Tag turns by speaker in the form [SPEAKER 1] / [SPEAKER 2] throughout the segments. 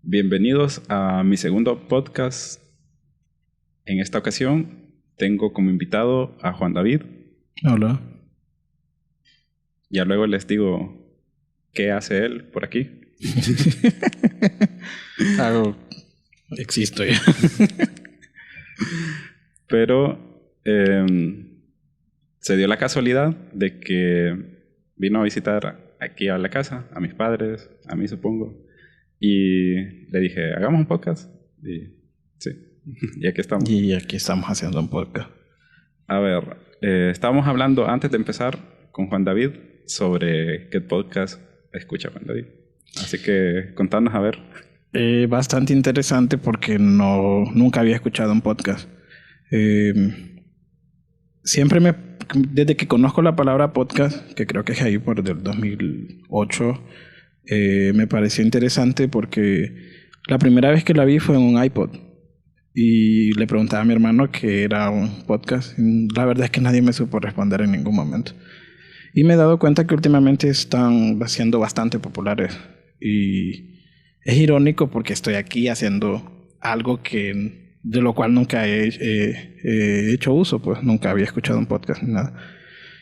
[SPEAKER 1] Bienvenidos a mi segundo podcast. En esta ocasión tengo como invitado a Juan David.
[SPEAKER 2] Hola.
[SPEAKER 1] Ya luego les digo qué hace él por aquí.
[SPEAKER 2] Existo ya.
[SPEAKER 1] Pero se dio la casualidad de que vino a visitar aquí a la casa, a mis padres, a mí supongo. Y le dije, hagamos un podcast. Y sí, y aquí estamos.
[SPEAKER 2] Y aquí estamos haciendo un podcast.
[SPEAKER 1] A ver, estábamos hablando antes de empezar con Juan David sobre qué podcast escucha Juan David. Así que contanos a ver.
[SPEAKER 2] Bastante interesante porque nunca había escuchado un podcast. Desde que conozco la palabra podcast, que creo que es ahí por el 2008, me pareció interesante porque la primera vez que la vi fue en un iPod y le preguntaba a mi hermano qué era un podcast. La verdad es que nadie me supo responder en ningún momento. Y me he dado cuenta que últimamente están siendo bastante populares. Y es irónico porque estoy aquí haciendo algo de lo cual nunca he hecho uso, pues nunca había escuchado un podcast ni nada.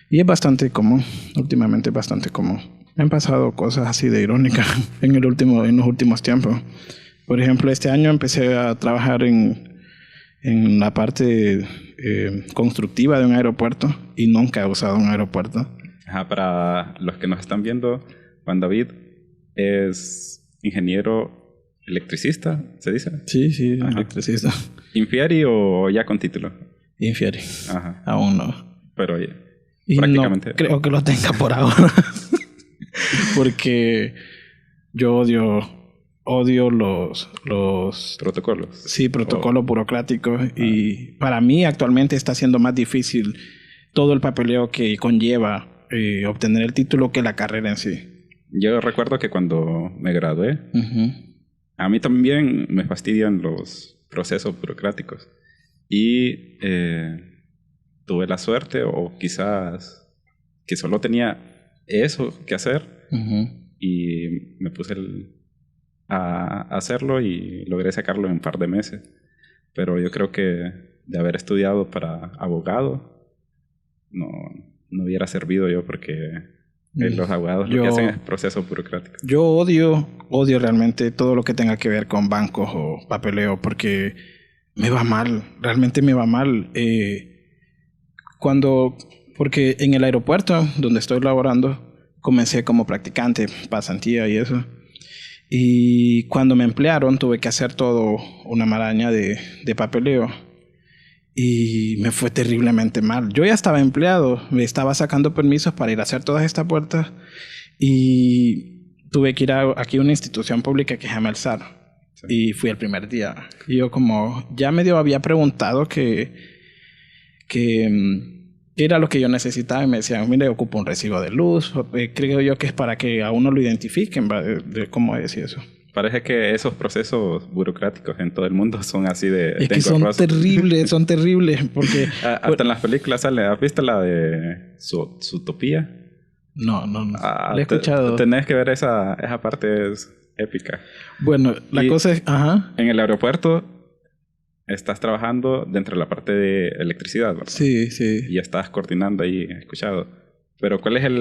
[SPEAKER 2] Y es bastante común, últimamente bastante común. Me han pasado cosas así de irónicas en los últimos tiempos. Por ejemplo, este año empecé a trabajar en la parte constructiva de un aeropuerto y nunca he usado un aeropuerto.
[SPEAKER 1] Ajá, para los que nos están viendo, Juan David es ingeniero electricista, ¿se dice?
[SPEAKER 2] Sí,
[SPEAKER 1] Ajá.
[SPEAKER 2] electricista.
[SPEAKER 1] ¿Infieri o ya con título?
[SPEAKER 2] Infieri.
[SPEAKER 1] Ajá.
[SPEAKER 2] Aún no.
[SPEAKER 1] Pero oye,
[SPEAKER 2] Y
[SPEAKER 1] prácticamente.
[SPEAKER 2] no creo que lo tenga por ahora. Porque yo odio los
[SPEAKER 1] protocolos.
[SPEAKER 2] Sí, protocolos burocráticos. Y para mí actualmente está siendo más difícil todo el papeleo que conlleva obtener el título que la carrera en sí.
[SPEAKER 1] Yo recuerdo que cuando me gradué, a mí también me fastidian los procesos burocráticos. Y tuve la suerte, o quizás que solo tenía eso que hacer, y me puse a hacerlo y logré sacarlo en un par de meses. Pero yo creo que de haber estudiado para abogado no hubiera servido yo, porque los abogados lo que hacen es proceso burocrático.
[SPEAKER 2] Yo odio realmente todo lo que tenga que ver con bancos o papeleo porque me va mal, realmente me va mal. Porque en el aeropuerto donde estoy laborando comencé como practicante, pasantía y eso. Y cuando me emplearon tuve que hacer todo una maraña de papeleo. Y me fue terriblemente mal. Yo ya estaba empleado, me estaba sacando permisos para ir a hacer todas estas puertas y tuve que ir aquí a una institución pública que se llama el SAR. Sí. Y fui el primer día. Y yo como ya medio había preguntado que era lo que yo necesitaba y me decían, mire, ocupo un recibo de luz. Creo yo que es para que a uno lo identifiquen, de cómo es y eso.
[SPEAKER 1] Parece que esos procesos burocráticos en todo el mundo son así de...
[SPEAKER 2] Es que son terribles, porque...
[SPEAKER 1] Hasta en las películas sale. ¿Has visto la de Zootopia?
[SPEAKER 2] No. La he escuchado.
[SPEAKER 1] Tenés que ver esa parte, es épica.
[SPEAKER 2] Bueno, la cosa es... Ajá.
[SPEAKER 1] En el aeropuerto estás trabajando dentro de la parte de electricidad, ¿verdad?
[SPEAKER 2] Sí.
[SPEAKER 1] Y ya estás coordinando ahí, he escuchado. Pero ¿cuál es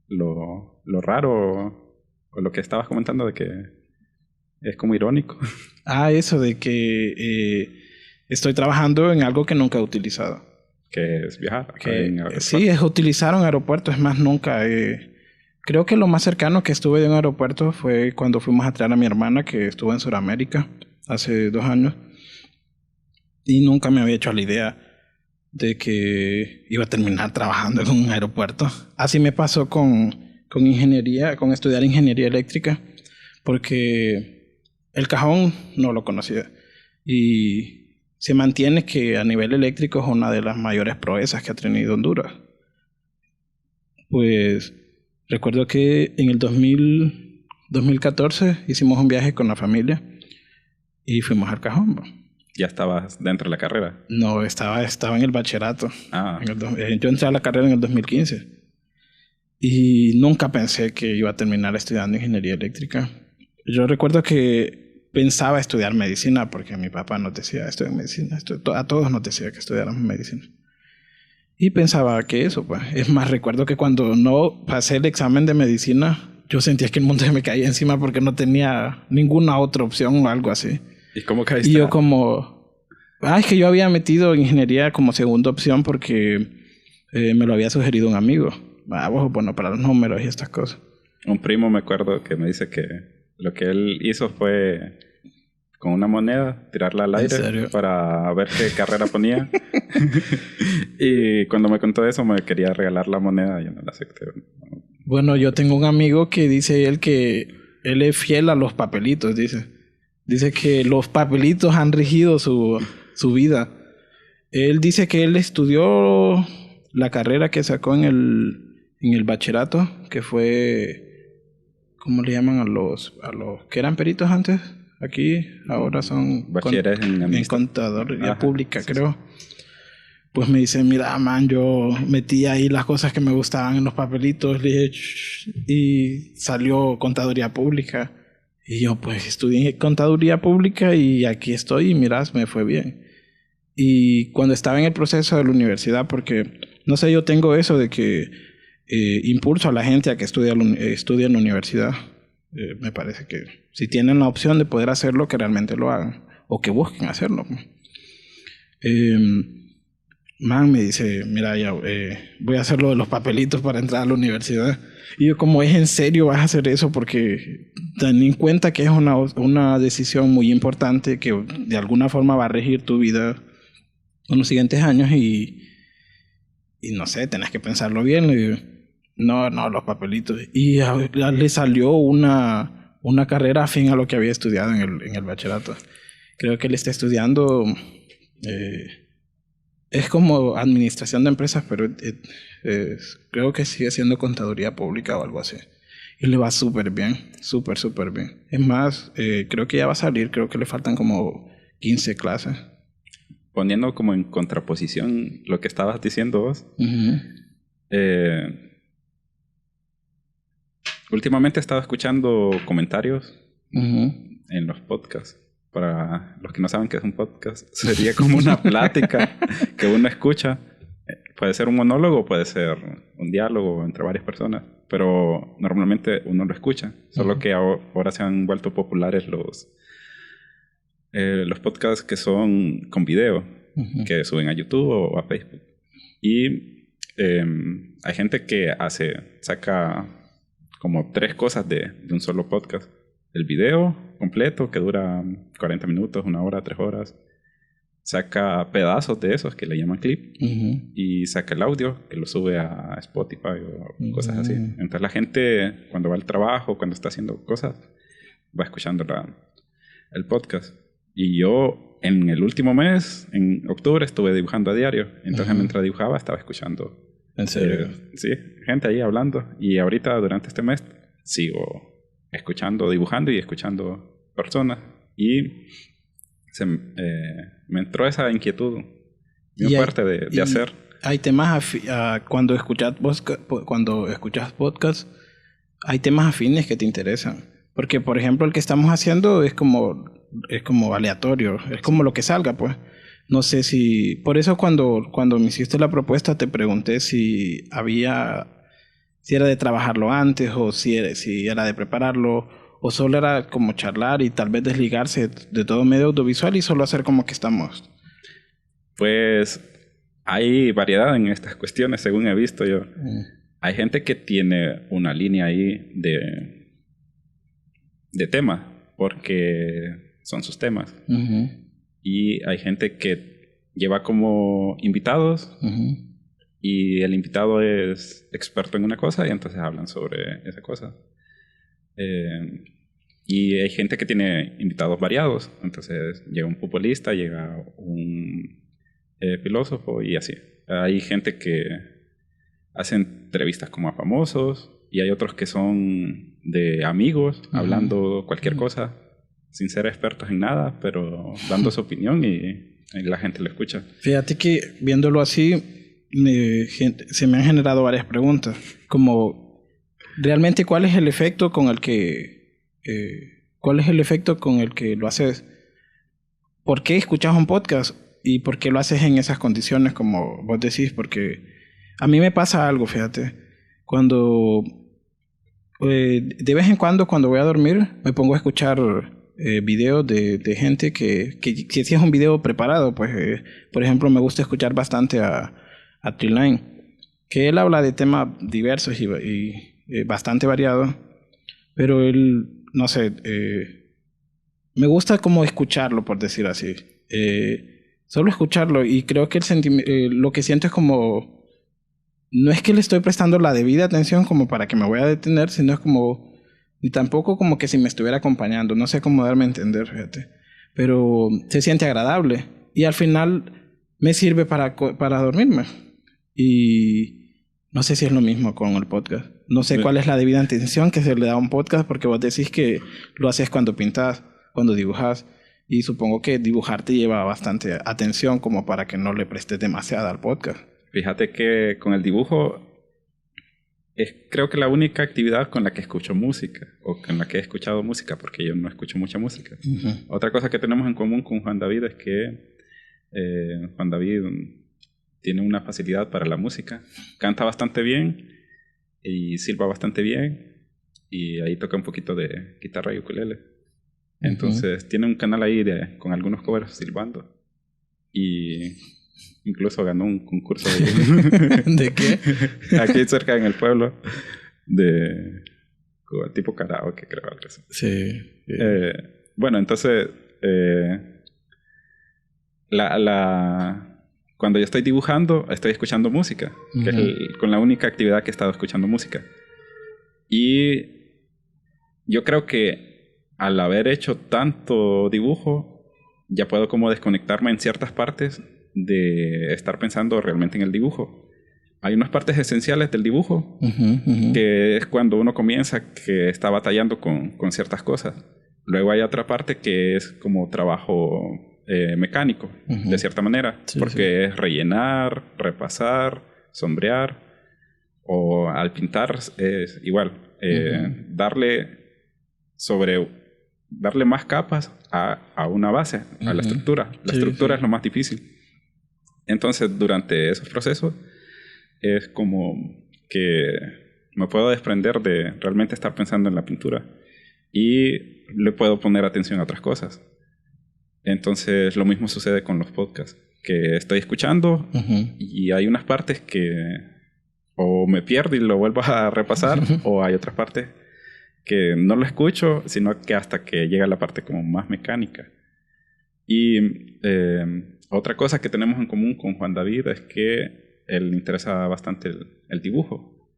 [SPEAKER 1] lo raro... o lo que estabas comentando de que es como irónico?
[SPEAKER 2] Eso de que estoy trabajando en algo que nunca he utilizado.
[SPEAKER 1] Que es viajar.
[SPEAKER 2] Sí, es utilizar un aeropuerto. Es más, nunca creo que lo más cercano que estuve de un aeropuerto fue cuando fuimos a traer a mi hermana que estuvo en Sudamérica hace 2 años. Y nunca me había hecho la idea de que iba a terminar trabajando en un aeropuerto. Así me pasó con ingeniería, con estudiar ingeniería eléctrica, porque el cajón no lo conocía y se mantiene que a nivel eléctrico es una de las mayores proezas que ha tenido Honduras. Pues recuerdo que en el 2014 hicimos un viaje con la familia y fuimos al cajón.
[SPEAKER 1] ¿Ya estabas dentro de la carrera?
[SPEAKER 2] No, estaba en el bachillerato. Yo entré a la carrera en el 2015. Y nunca pensé que iba a terminar estudiando ingeniería eléctrica. yo recuerdo que pensaba estudiar medicina porque mi papá nos decía, estudia medicina, a todos nos decía que estudiáramos medicina. Y pensaba que eso, pues. Es más, recuerdo que cuando no pasé el examen de medicina, yo sentía que el mundo se me caía encima porque no tenía ninguna otra opción o algo así.
[SPEAKER 1] ¿Y cómo caíste?
[SPEAKER 2] Y yo como... es que yo había metido ingeniería como segunda opción porque me lo había sugerido un amigo. Bueno, para los números y estas cosas.
[SPEAKER 1] Un primo me acuerdo que me dice que lo que él hizo fue con una moneda tirarla al aire para ver qué carrera ponía. Y cuando me contó eso me quería regalar la moneda y yo no la acepté.
[SPEAKER 2] Bueno, yo tengo un amigo que dice él que él es fiel a los papelitos, dice. Dice que los papelitos han regido su vida. Él dice que él estudió la carrera que sacó en el bachillerato, que fue, ¿cómo le llaman a los que eran peritos antes? Aquí, ahora son
[SPEAKER 1] bachilleres
[SPEAKER 2] en contaduría pública, creo. Pues me dice, mira, man, yo metí ahí las cosas que me gustaban en los papelitos, le dije, y salió contaduría pública. Y yo, pues, estudié contaduría pública y aquí estoy y mirás, me fue bien. Y cuando estaba en el proceso de la universidad, porque, no sé, yo tengo eso de que impulso a la gente a que estudie en la universidad. Me parece que si tienen la opción de poder hacerlo, que realmente lo hagan. O que busquen hacerlo. Man me dice, mira, ya voy a hacer lo de los papelitos para entrar a la universidad. Y yo, como es en serio vas a hacer eso, porque ten en cuenta que es una decisión muy importante que de alguna forma va a regir tu vida en los siguientes años y no sé, tenés que pensarlo bien. Le digo, no, los papelitos. Y le salió una carrera afín a lo que había estudiado en el bachillerato. Creo que él está estudiando... es como administración de empresas, pero creo que sigue siendo contaduría pública o algo así. Y le va súper bien, súper bien. Es más, creo que ya va a salir, creo que le faltan como 15 clases.
[SPEAKER 1] Poniendo como en contraposición lo que estabas diciendo vos, últimamente he estado escuchando comentarios en los podcasts. Para los que no saben qué es un podcast, sería como una plática que uno escucha. Puede ser un monólogo, puede ser un diálogo entre varias personas, pero normalmente uno lo escucha. Solo que ahora se han vuelto populares los podcasts que son con video, que suben a YouTube o a Facebook. Y hay gente que saca como 3 cosas de un solo podcast. El video completo, que dura 40 minutos, 1 hora, 3 horas. Saca pedazos de esos, que le llaman clip. Y saca el audio, que lo sube a Spotify o cosas así. Entonces la gente, cuando va al trabajo, cuando está haciendo cosas, va escuchando el podcast. Y yo, en el último mes, en octubre, estuve dibujando a diario. Entonces mientras dibujaba, estaba escuchando.
[SPEAKER 2] ¿En serio?
[SPEAKER 1] Sí, gente ahí hablando. Y ahorita, durante este mes, sigo escuchando, dibujando y escuchando personas. Y me entró esa inquietud muy fuerte de hacer.
[SPEAKER 2] Hay temas cuando escuchas podcast, hay temas afines que te interesan. Porque, por ejemplo, el que estamos haciendo es como aleatorio. Es como lo que salga, pues. No sé si... Por eso cuando me hiciste la propuesta te pregunté si era de trabajarlo antes o si era de prepararlo o solo era como charlar y tal vez desligarse de todo medio audiovisual y solo hacer como que estamos.
[SPEAKER 1] Pues hay variedad en estas cuestiones, según he visto yo. Hay gente que tiene una línea ahí de temas porque son sus temas. Y hay gente que lleva como invitados y el invitado es experto en una cosa y entonces hablan sobre esa cosa. Y hay gente que tiene invitados variados. Entonces llega un futbolista, llega un filósofo y así. Hay gente que hace entrevistas como a famosos y hay otros que son de amigos hablando cualquier cosa sin ser expertos en nada, pero dando su opinión y la gente lo escucha.
[SPEAKER 2] Fíjate que viéndolo así se me han generado varias preguntas, como realmente cuál es el efecto con el que ¿Cuál es el efecto con el que lo haces? ¿Por qué escuchas un podcast? ¿Y por qué lo haces en esas condiciones como vos decís? Porque a mí me pasa algo, fíjate. Cuando de vez en cuando voy a dormir, me pongo a escuchar videos de gente que si es un video preparado, pues por ejemplo me gusta escuchar bastante a Treeline, que él habla de temas diversos y bastante variados, pero él, no sé, me gusta como escucharlo, por decir así. Solo escucharlo, y creo que lo que siento es como, no es que le estoy prestando la debida atención como para que me voy a detener, sino es como, y tampoco como que si me estuviera acompañando, no sé cómo darme a entender, fíjate, pero se siente agradable y al final me sirve para dormirme. Y no sé si es lo mismo con el podcast. No sé cuál es la debida atención que se le da a un podcast, porque vos decís que lo haces cuando pintas, cuando dibujas, y supongo que dibujar te lleva bastante atención como para que no le prestes demasiada al podcast.
[SPEAKER 1] Fíjate que con el dibujo es creo que la única actividad con la que escucho música, o con la que he escuchado música, porque yo no escucho mucha música. Otra cosa que tenemos en común con Juan David es que Juan David tiene una facilidad para la música, canta bastante bien y silba bastante bien, y ahí toca un poquito de guitarra y ukulele. Entonces tiene un canal ahí con algunos covers silbando, y incluso ganó un concurso
[SPEAKER 2] ¿De qué?
[SPEAKER 1] aquí cerca en el pueblo, de tipo karaoke, creo, algo así.
[SPEAKER 2] Sí.
[SPEAKER 1] Bueno, entonces cuando yo estoy dibujando, estoy escuchando música, que es con la única actividad que he estado escuchando música. Y yo creo que al haber hecho tanto dibujo, ya puedo como desconectarme en ciertas partes de estar pensando realmente en el dibujo. Hay unas partes esenciales del dibujo, que es cuando uno comienza, que está batallando con ciertas cosas. Luego hay otra parte que es como trabajo mecánico, de cierta manera, porque es rellenar, repasar, sombrear, o al pintar es igual, darle más capas a una base, a la estructura. La estructura es lo más difícil. Entonces, durante esos procesos, es como que me puedo desprender de realmente estar pensando en la pintura y le puedo poner atención a otras cosas. Entonces, lo mismo sucede con los podcasts, que estoy escuchando y hay unas partes que o me pierdo y lo vuelvo a repasar, o hay otras partes que no lo escucho, sino que hasta que llega la parte como más mecánica. Y otra cosa que tenemos en común con Juan David es que él le interesa bastante el dibujo.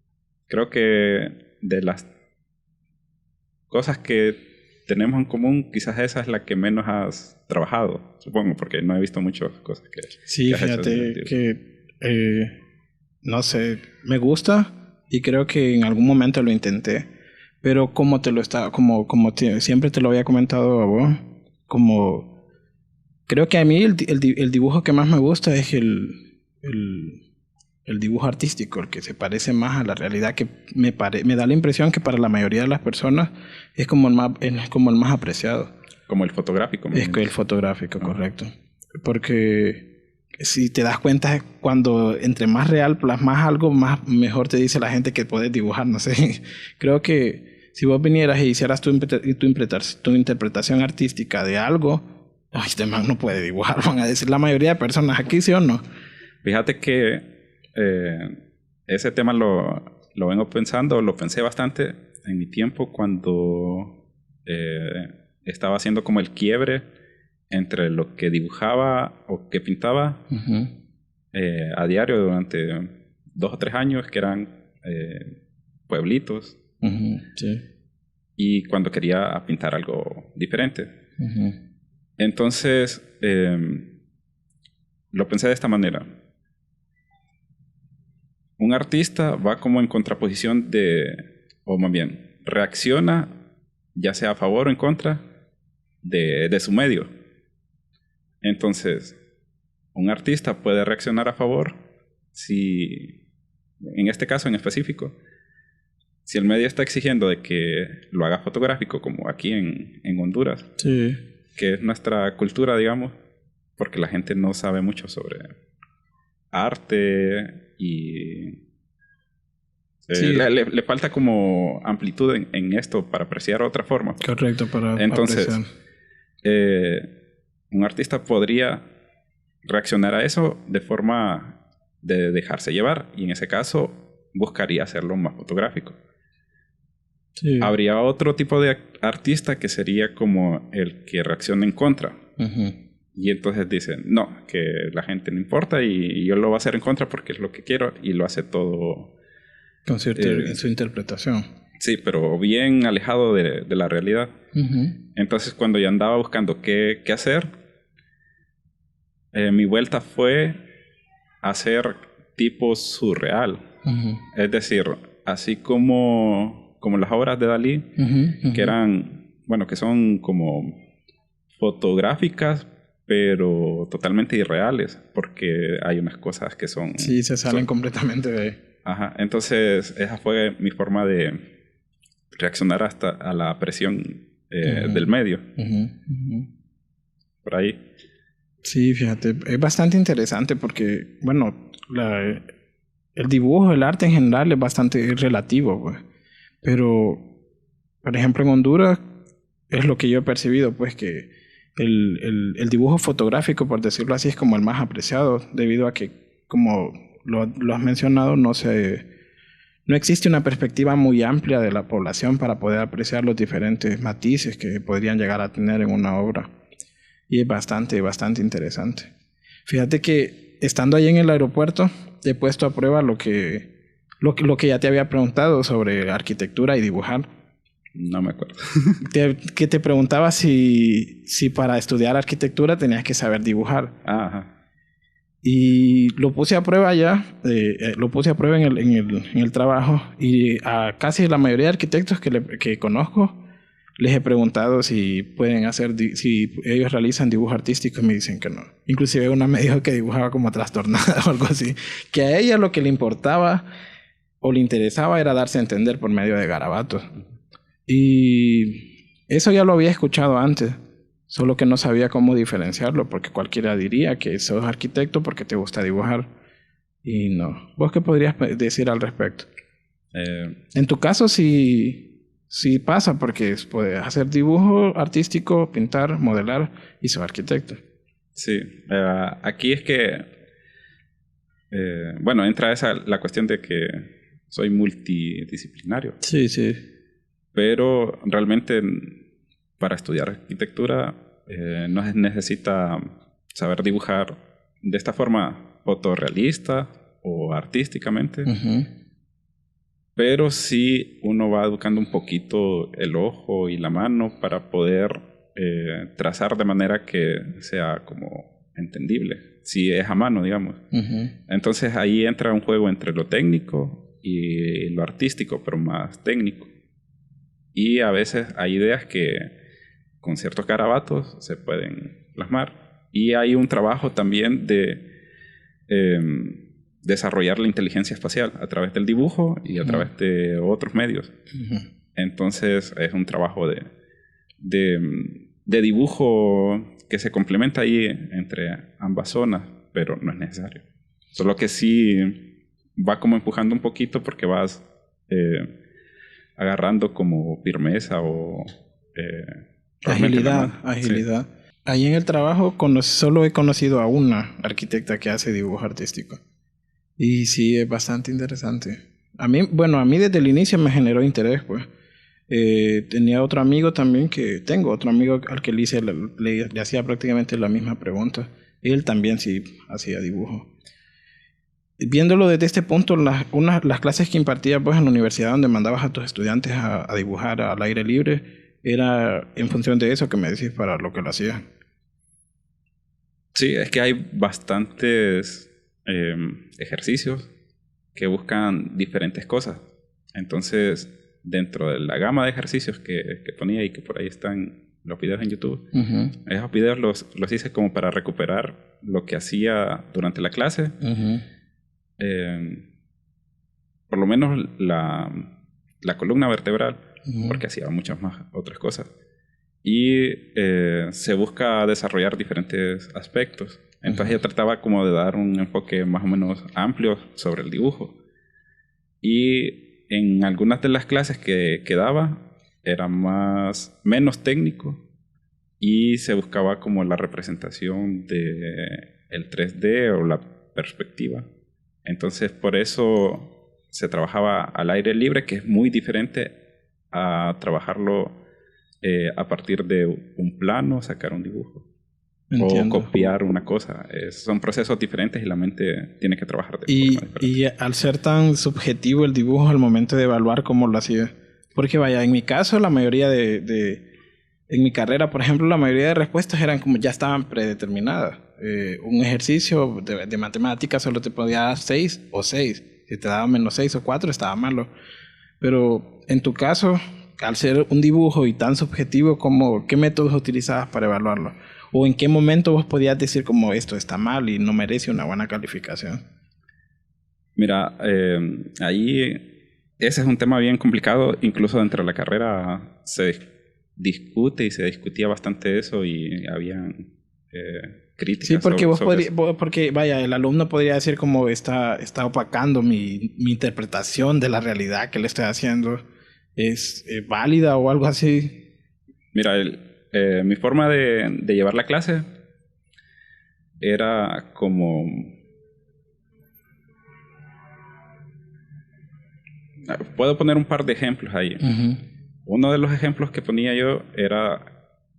[SPEAKER 1] Creo que de las cosas que tenemos en común, quizás esa es la que menos has trabajado, supongo, porque no he visto muchas cosas que...
[SPEAKER 2] Sí,
[SPEAKER 1] que
[SPEAKER 2] fíjate que, no sé, me gusta y creo que en algún momento lo intenté, pero como siempre te lo había comentado a vos, como creo que a mí el dibujo que más me gusta es el dibujo artístico, el que se parece más a la realidad, que me da la impresión que para la mayoría de las personas es como el más apreciado.
[SPEAKER 1] Como el fotográfico.
[SPEAKER 2] Es que el fotográfico, correcto. Porque si te das cuenta, cuando entre más real plasmas algo, mejor te dice la gente que puedes dibujar, no sé. Creo que si vos vinieras y hicieras tu interpretación artística de algo, ay, este man no puede dibujar, van a decir la mayoría de personas aquí, ¿sí o no?
[SPEAKER 1] Fíjate que ese tema lo vengo pensando, lo pensé bastante en mi tiempo cuando estaba haciendo como el quiebre entre lo que dibujaba o que pintaba a diario durante 2 o 3 años, que eran pueblitos, y cuando quería pintar algo diferente. Entonces lo pensé de esta manera. Un artista va como en contraposición o más bien, reacciona ya sea a favor o en contra de su medio. Entonces, un artista puede reaccionar a favor si, en este caso en específico, si el medio está exigiendo de que lo haga fotográfico, como aquí en Honduras,
[SPEAKER 2] Sí.
[SPEAKER 1] que es nuestra cultura, digamos, porque la gente no sabe mucho sobre arte y
[SPEAKER 2] Sí.
[SPEAKER 1] le falta como amplitud en esto para apreciar otra forma.
[SPEAKER 2] Correcto, para
[SPEAKER 1] Entonces,
[SPEAKER 2] apreciar.
[SPEAKER 1] Un artista podría reaccionar a eso de forma de dejarse llevar, y en ese caso buscaría hacerlo más fotográfico.
[SPEAKER 2] Sí.
[SPEAKER 1] Habría otro tipo de artista que sería como el que reacciona en contra. Y entonces dice, no, que la gente no importa y yo lo voy a hacer en contra porque es lo que quiero, y lo hace todo
[SPEAKER 2] con cierta su interpretación.
[SPEAKER 1] Sí, pero bien alejado de la realidad. Entonces, cuando yo andaba buscando qué hacer, mi vuelta fue hacer tipo surreal. Es decir, así como las obras de Dalí, que eran, bueno, que son como fotográficas, pero totalmente irreales, porque hay unas cosas que son...
[SPEAKER 2] Sí, se salen completamente de...
[SPEAKER 1] Ajá, entonces esa fue mi forma de reaccionar hasta a la presión del medio. Por ahí.
[SPEAKER 2] Sí, fíjate, es bastante interesante porque, bueno, el dibujo, el arte en general es bastante relativo, pues. Pero, por ejemplo, en Honduras es lo que yo he percibido, pues, que el dibujo fotográfico, por decirlo así, es como el más apreciado, debido a que, como lo has mencionado, no existe una perspectiva muy amplia de la población para poder apreciar los diferentes matices que podrían llegar a tener en una obra. Y es bastante interesante. Fíjate que estando ahí en el aeropuerto, he puesto a prueba lo que ya te había preguntado sobre arquitectura y dibujar.
[SPEAKER 1] No me acuerdo.
[SPEAKER 2] Que te preguntaba si para estudiar arquitectura tenías que saber dibujar.
[SPEAKER 1] Ajá.
[SPEAKER 2] Y lo puse a prueba ya, lo puse a prueba en el trabajo, y a casi la mayoría de arquitectos que conozco les he preguntado si pueden si ellos realizan dibujo artístico, y me dicen que no. Inclusive una me dijo que dibujaba como trastornada o algo así. Que a ella lo que le importaba o le interesaba era darse a entender por medio de garabatos. Y eso ya lo había escuchado antes, solo que no sabía cómo diferenciarlo, porque cualquiera diría que sos arquitecto porque te gusta dibujar. Y no. ¿Vos qué podrías decir al respecto? En tu caso, sí pasa, porque puedes hacer dibujo artístico, pintar, modelar, y sos arquitecto.
[SPEAKER 1] Sí. Aquí es que bueno, entra la cuestión de que soy multidisciplinario.
[SPEAKER 2] Sí.
[SPEAKER 1] Pero realmente para estudiar arquitectura no se necesita saber dibujar de esta forma fotorrealista o artísticamente. Pero sí uno va educando un poquito el ojo y la mano para poder trazar de manera que sea como entendible, si es a mano, digamos. Entonces ahí entra un juego entre lo técnico y lo artístico, pero más técnico. Y a veces hay ideas que con ciertos garabatos se pueden plasmar. Y hay un trabajo también de desarrollar la inteligencia espacial a través del dibujo y a través de otros medios. Entonces es un trabajo de dibujo que se complementa ahí entre ambas zonas, pero no es necesario. Solo que sí va como empujando un poquito porque vas agarrando como firmeza o
[SPEAKER 2] agilidad.
[SPEAKER 1] Sí.
[SPEAKER 2] Ahí en el trabajo solo he conocido a una arquitecta que hace dibujo artístico. Y sí, es bastante interesante. A mí desde el inicio me generó interés, pues. Tengo otro amigo al que le hacía prácticamente la misma pregunta. Él también sí hacía dibujo. Viéndolo desde este punto, las clases que impartía pues en la universidad, donde mandabas a tus estudiantes a dibujar al aire libre, era en función de eso que me decís para lo que lo hacías.
[SPEAKER 1] Sí, es que hay bastantes ejercicios que buscan diferentes cosas. Entonces, dentro de la gama de ejercicios que ponía y que por ahí están los videos en YouTube, esos videos los hice como para recuperar lo que hacía durante la clase. Por lo menos la columna vertebral, porque hacía muchas más otras cosas. Y se busca desarrollar diferentes aspectos. Entonces yo trataba como de dar un enfoque más o menos amplio sobre el dibujo. Y en algunas de las clases que daba era menos técnico y se buscaba como la representación de el 3D o la perspectiva. Entonces por eso se trabajaba al aire libre, que es muy diferente a trabajarlo a partir de un plano, sacar un dibujo. Entiendo. O copiar una cosa. Son procesos diferentes y la mente tiene que trabajar de forma diferente.
[SPEAKER 2] Y al ser tan subjetivo el dibujo al momento de evaluar cómo lo hacía. Porque vaya, en mi caso la mayoría en mi carrera, por ejemplo, la mayoría de respuestas eran como ya estaban predeterminadas. Un ejercicio de matemáticas solo te podía dar 6 o 6. Si te daba menos 6 o 4 estaba malo. Pero en tu caso, al ser un dibujo y tan subjetivo, ¿qué métodos utilizabas para evaluarlo? ¿O en qué momento vos podías decir como esto está mal y no merece una buena calificación?
[SPEAKER 1] Mira, ahí ese es un tema bien complicado. Incluso dentro de la carrera se discute y se discutía bastante eso y habían críticas.
[SPEAKER 2] Sí, porque porque vaya, el alumno podría decir como está opacando mi interpretación de la realidad que le estoy haciendo. ¿Es válida o algo así?
[SPEAKER 1] Mira, mi forma de llevar la clase era como... Puedo poner un par de ejemplos ahí. Uno de los ejemplos que ponía yo era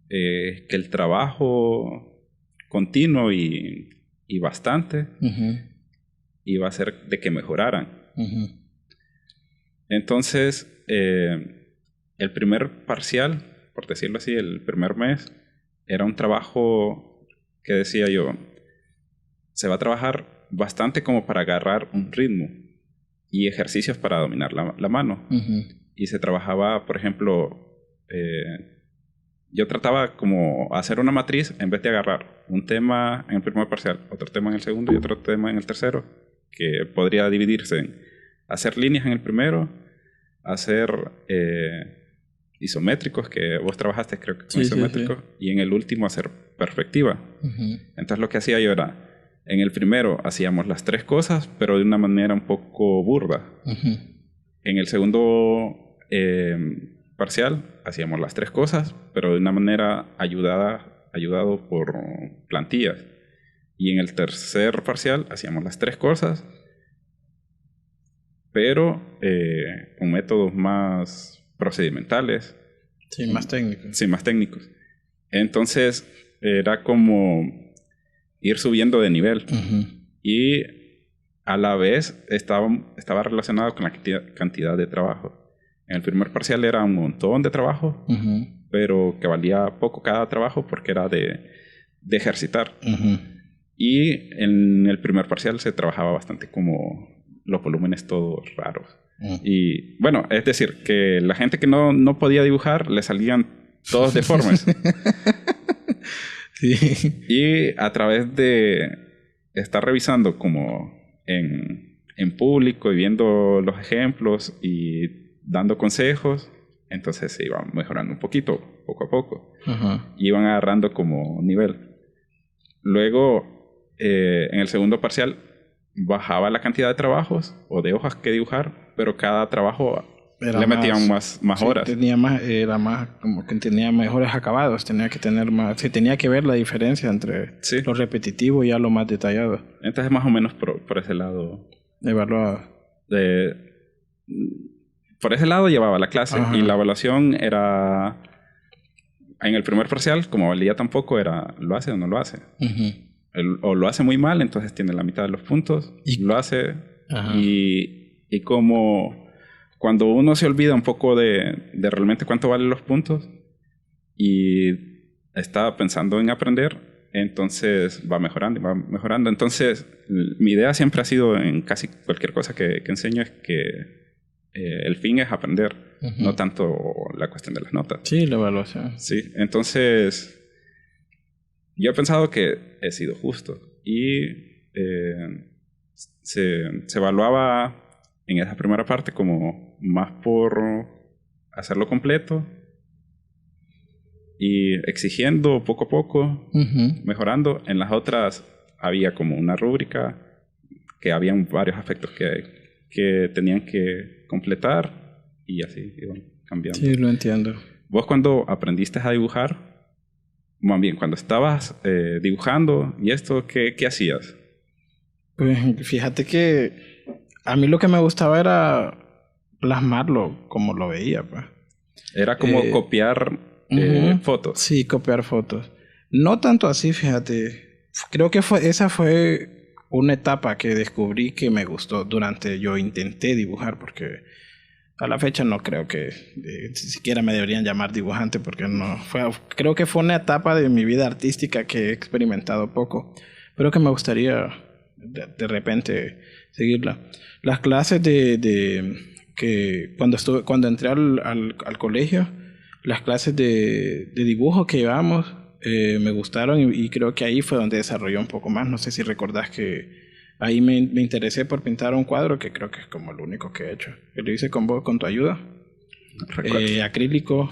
[SPEAKER 1] que el trabajo continuo y bastante iba a hacer de que mejoraran. Entonces, el primer parcial, por decirlo así, el primer mes, era un trabajo que decía yo, se va a trabajar bastante como para agarrar un ritmo y ejercicios para dominar la mano. Y se trabajaba, por ejemplo, yo trataba como hacer una matriz en vez de agarrar un tema en el primer parcial, otro tema en el segundo y otro tema en el tercero, que podría dividirse en hacer líneas en el primero, hacer isométricos, que vos trabajaste creo que con isométricos, y en el último hacer perspectiva. Entonces lo que hacía yo era, en el primero hacíamos las 3 cosas, pero de una manera un poco burda. En el segundo parcial hacíamos las 3 cosas, pero de una manera ayudado por plantillas. Y en el tercer parcial hacíamos las 3 cosas, pero con métodos más procedimentales.
[SPEAKER 2] Sí, más técnicos.
[SPEAKER 1] Sí, más técnicos. Entonces era como ir subiendo de nivel. Y a la vez estaba relacionado con la cantidad de trabajo. En el primer parcial era un montón de trabajo, pero que valía poco cada trabajo porque era de ejercitar. Y en el primer parcial se trabajaba bastante como los volúmenes todos raros. Y bueno, es decir, que la gente que no podía dibujar le salían todos deformes. Sí. Y a través de estar revisando como en público y viendo los ejemplos y dando consejos, entonces se iban mejorando un poquito, poco a poco. Y iban agarrando como nivel. Luego, en el segundo parcial, bajaba la cantidad de trabajos o de hojas que dibujar, pero cada trabajo le metían más horas.
[SPEAKER 2] Era más, como que tenía mejores acabados, tenía que tener más, se tenía que ver la diferencia entre lo repetitivo y ya lo más detallado.
[SPEAKER 1] Entonces más o menos por ese lado
[SPEAKER 2] evaluado.
[SPEAKER 1] Por ese lado llevaba la clase. Y la evaluación era en el primer parcial, como valía tan poco, era ¿lo hace o no lo hace? O lo hace muy mal, entonces tiene la mitad de los puntos, y lo hace y como cuando uno se olvida un poco de realmente cuánto valen los puntos y está pensando en aprender, entonces va mejorando y va mejorando. Entonces mi idea siempre ha sido en casi cualquier cosa que enseño es que el fin es aprender, no tanto la cuestión de las notas.
[SPEAKER 2] Sí, la evaluación.
[SPEAKER 1] Sí, entonces yo he pensado que he sido justo y se evaluaba en esa primera parte como más por hacerlo completo y exigiendo poco a poco, mejorando. En las otras había como una rúbrica que habían varios aspectos que tenían que completar y así iban cambiando.
[SPEAKER 2] Sí, lo entiendo.
[SPEAKER 1] Vos cuando aprendiste a dibujar, más bien cuando estabas dibujando y esto, ¿qué hacías?
[SPEAKER 2] Pues fíjate que a mí lo que me gustaba era plasmarlo como lo veía, pues.
[SPEAKER 1] Era como copiar fotos.
[SPEAKER 2] Sí, copiar fotos. No tanto así, fíjate. Creo que esa fue una etapa que descubrí que me gustó durante yo intenté dibujar, porque a la fecha no creo que siquiera me deberían llamar dibujante, porque no creo que fue una etapa de mi vida artística que he experimentado poco, pero que me gustaría de repente seguirla. Las clases que cuando entré al colegio, las clases de dibujo que llevamos me gustaron y creo que ahí fue donde desarrollé un poco más. No sé si recordás que ahí me interesé por pintar un cuadro que creo que es como el único que he hecho. Que lo hice con vos, con tu ayuda. Acrílico,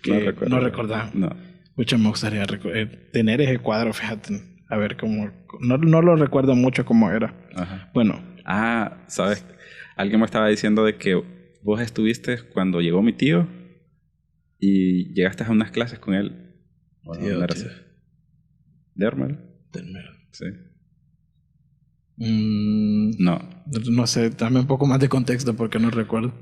[SPEAKER 2] que no recordás.
[SPEAKER 1] No.
[SPEAKER 2] Mucho me gustaría tener ese cuadro, fíjate. A ver cómo... No lo recuerdo mucho cómo era.
[SPEAKER 1] Ajá.
[SPEAKER 2] Bueno.
[SPEAKER 1] ¿Sabes? Alguien me estaba diciendo de que vos estuviste cuando llegó mi tío y llegaste a unas clases con él.
[SPEAKER 2] Tío.
[SPEAKER 1] ¿Dermel? Sí. No
[SPEAKER 2] sé, dame un poco más de contexto porque no recuerdo.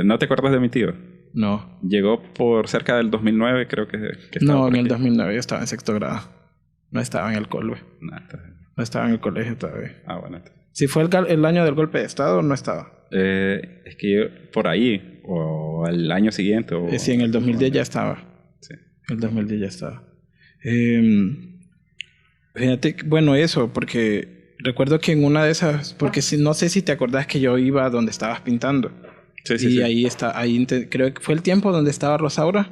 [SPEAKER 1] ¿No te acuerdas de mi tío?
[SPEAKER 2] No.
[SPEAKER 1] Llegó por cerca del 2009, creo que estaba.
[SPEAKER 2] No, en el 2009 yo estaba en sexto grado. No estaba en el cole. No estaba en el colegio todavía.
[SPEAKER 1] Bueno.
[SPEAKER 2] Si fue el año del golpe de estado, no estaba.
[SPEAKER 1] Es que yo, por ahí, o el año siguiente.
[SPEAKER 2] Sí, en el 2010 ya estaba.
[SPEAKER 1] Sí.
[SPEAKER 2] En el 2010 ya estaba. Fíjate, bueno, eso, porque recuerdo que en una de esas, porque no sé si te acordás que yo iba donde estabas pintando. Sí. Ahí creo que fue el tiempo donde estaba Rosaura.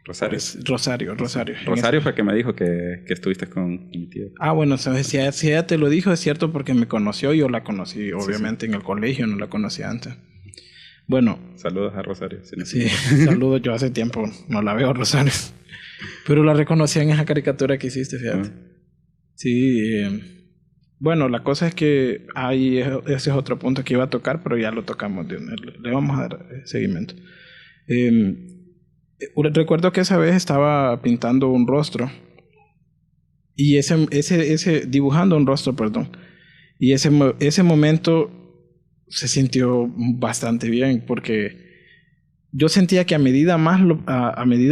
[SPEAKER 2] Rosario.
[SPEAKER 1] Rosario fue que me dijo que estuviste con mi tío.
[SPEAKER 2] Bueno, ¿sabes? Si ella te lo dijo, es cierto, porque me conoció. Yo la conocí, obviamente, en el colegio, no la conocí antes. Bueno.
[SPEAKER 1] Saludos a Rosario.
[SPEAKER 2] Sí, saludos. Yo hace tiempo no la veo, Rosario. Pero la reconocí en esa caricatura que hiciste, fíjate. Sí. Bueno, la cosa es que ese es otro punto que iba a tocar, pero ya lo tocamos. Le vamos a dar seguimiento. Recuerdo que esa vez estaba pintando un rostro y dibujando un rostro, perdón. Y ese momento se sintió bastante bien porque yo sentía que a medida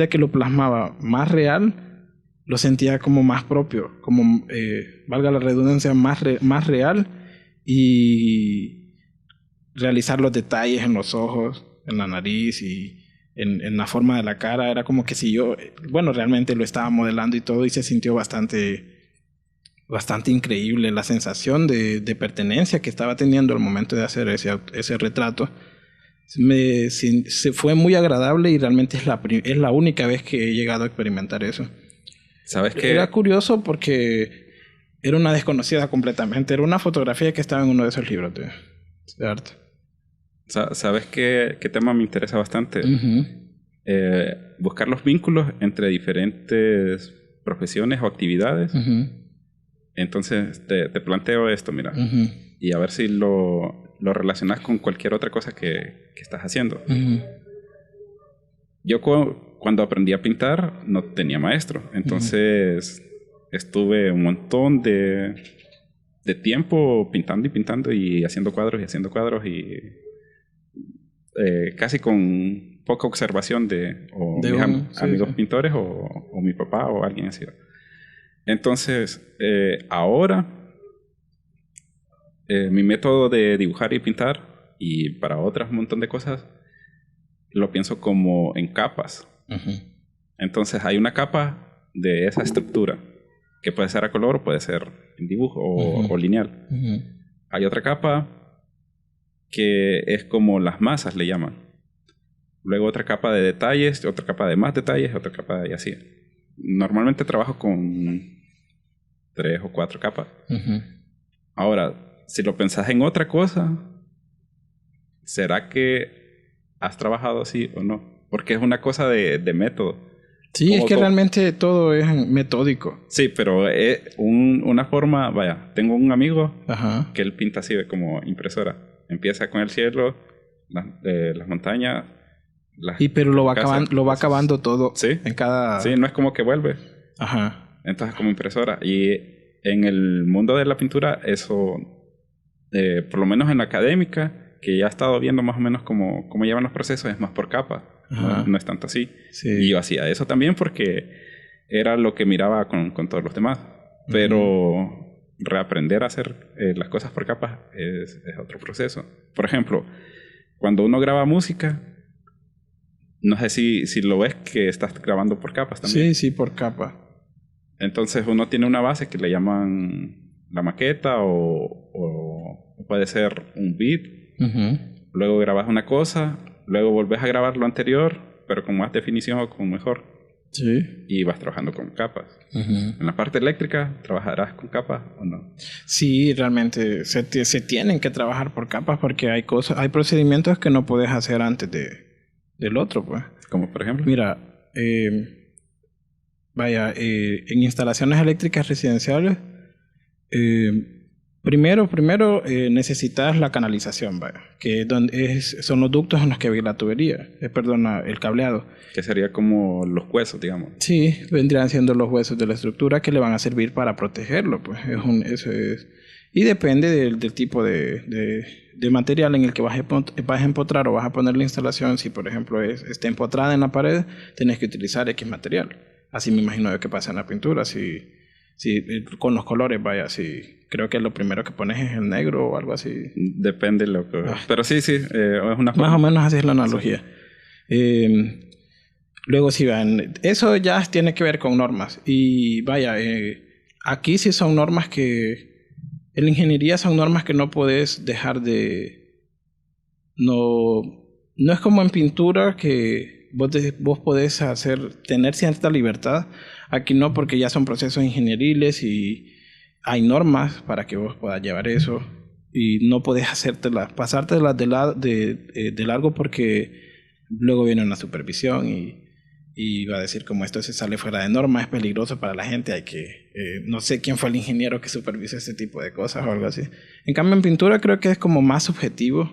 [SPEAKER 2] que lo plasmaba más real, lo sentía como más propio, como, valga la redundancia, más real, y realizar los detalles en los ojos, en la nariz y en la forma de la cara, era como que si yo, realmente lo estaba modelando y todo, y se sintió bastante increíble la sensación de pertenencia que estaba teniendo al momento de hacer ese retrato. Se fue muy agradable y realmente es la única vez que he llegado a experimentar eso.
[SPEAKER 1] ¿Sabes qué?
[SPEAKER 2] Era curioso porque era una desconocida completamente. Era una fotografía que estaba en uno de esos libros de arte.
[SPEAKER 1] ¿Sabes qué tema me interesa bastante? Buscar los vínculos entre diferentes profesiones o actividades. Entonces te planteo esto, mira. Y a ver si lo relacionas con cualquier otra cosa que estás haciendo. Yo cuando aprendí a pintar no tenía maestro. Entonces estuve un montón de tiempo pintando y haciendo cuadros y casi con poca observación de mis amigos pintores o mi papá o alguien así. Entonces, ahora mi método de dibujar y pintar, y para otras un montón de cosas, lo pienso como en capas. Entonces hay una capa de esa estructura, que puede ser a color o puede ser en dibujo o lineal. Hay otra capa que es como las masas le llaman. Luego otra capa de detalles, otra capa de más detalles, otra capa y así. Normalmente trabajo con 3 o 4 capas. Ahora, si lo pensás en otra cosa, ¿será que has trabajado así o no? Porque es una cosa de método.
[SPEAKER 2] Sí, es que realmente todo es metódico.
[SPEAKER 1] Sí, pero es una forma, vaya, tengo un amigo
[SPEAKER 2] Ajá.
[SPEAKER 1] que él pinta así como impresora. Empieza con el cielo, las montañas.
[SPEAKER 2] Pero lo va acabando todo.
[SPEAKER 1] Sí,
[SPEAKER 2] en cada...
[SPEAKER 1] sí, no es como que vuelve.
[SPEAKER 2] Ajá.
[SPEAKER 1] Entonces como impresora. Y en el mundo de la pintura, eso, por lo menos en la académica, que ya he estado viendo más o menos cómo llevan los procesos, es más por capas. No es tanto así.
[SPEAKER 2] Sí.
[SPEAKER 1] Y yo hacía eso también porque era lo que miraba con todos los demás. Pero reaprender a hacer las cosas por capas es otro proceso. Por ejemplo, cuando uno graba música, no sé si lo ves que estás grabando por capas también.
[SPEAKER 2] Sí, por capas.
[SPEAKER 1] Entonces uno tiene una base que le llaman la maqueta o puede ser un beat. Luego grabas una cosa, luego volvés a grabar lo anterior, pero con más definición o con mejor.
[SPEAKER 2] Sí.
[SPEAKER 1] Y vas trabajando con capas. En la parte eléctrica, ¿trabajarás con capas o no?
[SPEAKER 2] Sí, realmente se tienen que trabajar por capas porque hay procedimientos que no puedes hacer antes del otro, pues.
[SPEAKER 1] Como por ejemplo.
[SPEAKER 2] Mira, en instalaciones eléctricas residenciales, primero necesitas la canalización, que son los ductos en los que va la tubería, el cableado.
[SPEAKER 1] Que sería como los huesos, digamos.
[SPEAKER 2] Sí, vendrían siendo los huesos de la estructura que le van a servir para protegerlo, pues. Eso es. Y depende del tipo de material en el que vas a empotrar o vas a poner la instalación. Si, por ejemplo, está empotrada en la pared, tienes que utilizar X material. Así me imagino yo que pasa en la pintura. Si con los colores, creo que lo primero que pones es el negro o algo así.
[SPEAKER 1] Depende lo que... Pero sí, es una forma.
[SPEAKER 2] Más o menos así es la analogía. Sí. Luego eso ya tiene que ver con normas. Y aquí sí son normas en la ingeniería son normas que no puedes dejar de... No es como en pintura que vos podés tener cierta libertad. Aquí no, porque ya son procesos ingenieriles y hay normas para que vos puedas llevar eso. Y no podés pasártelas de largo porque luego viene una supervisión y va a decir como esto se sale fuera de norma, es peligroso para la gente, no sé quién fue el ingeniero que supervisó este tipo de cosas o algo así. En cambio en pintura creo que es como más subjetivo,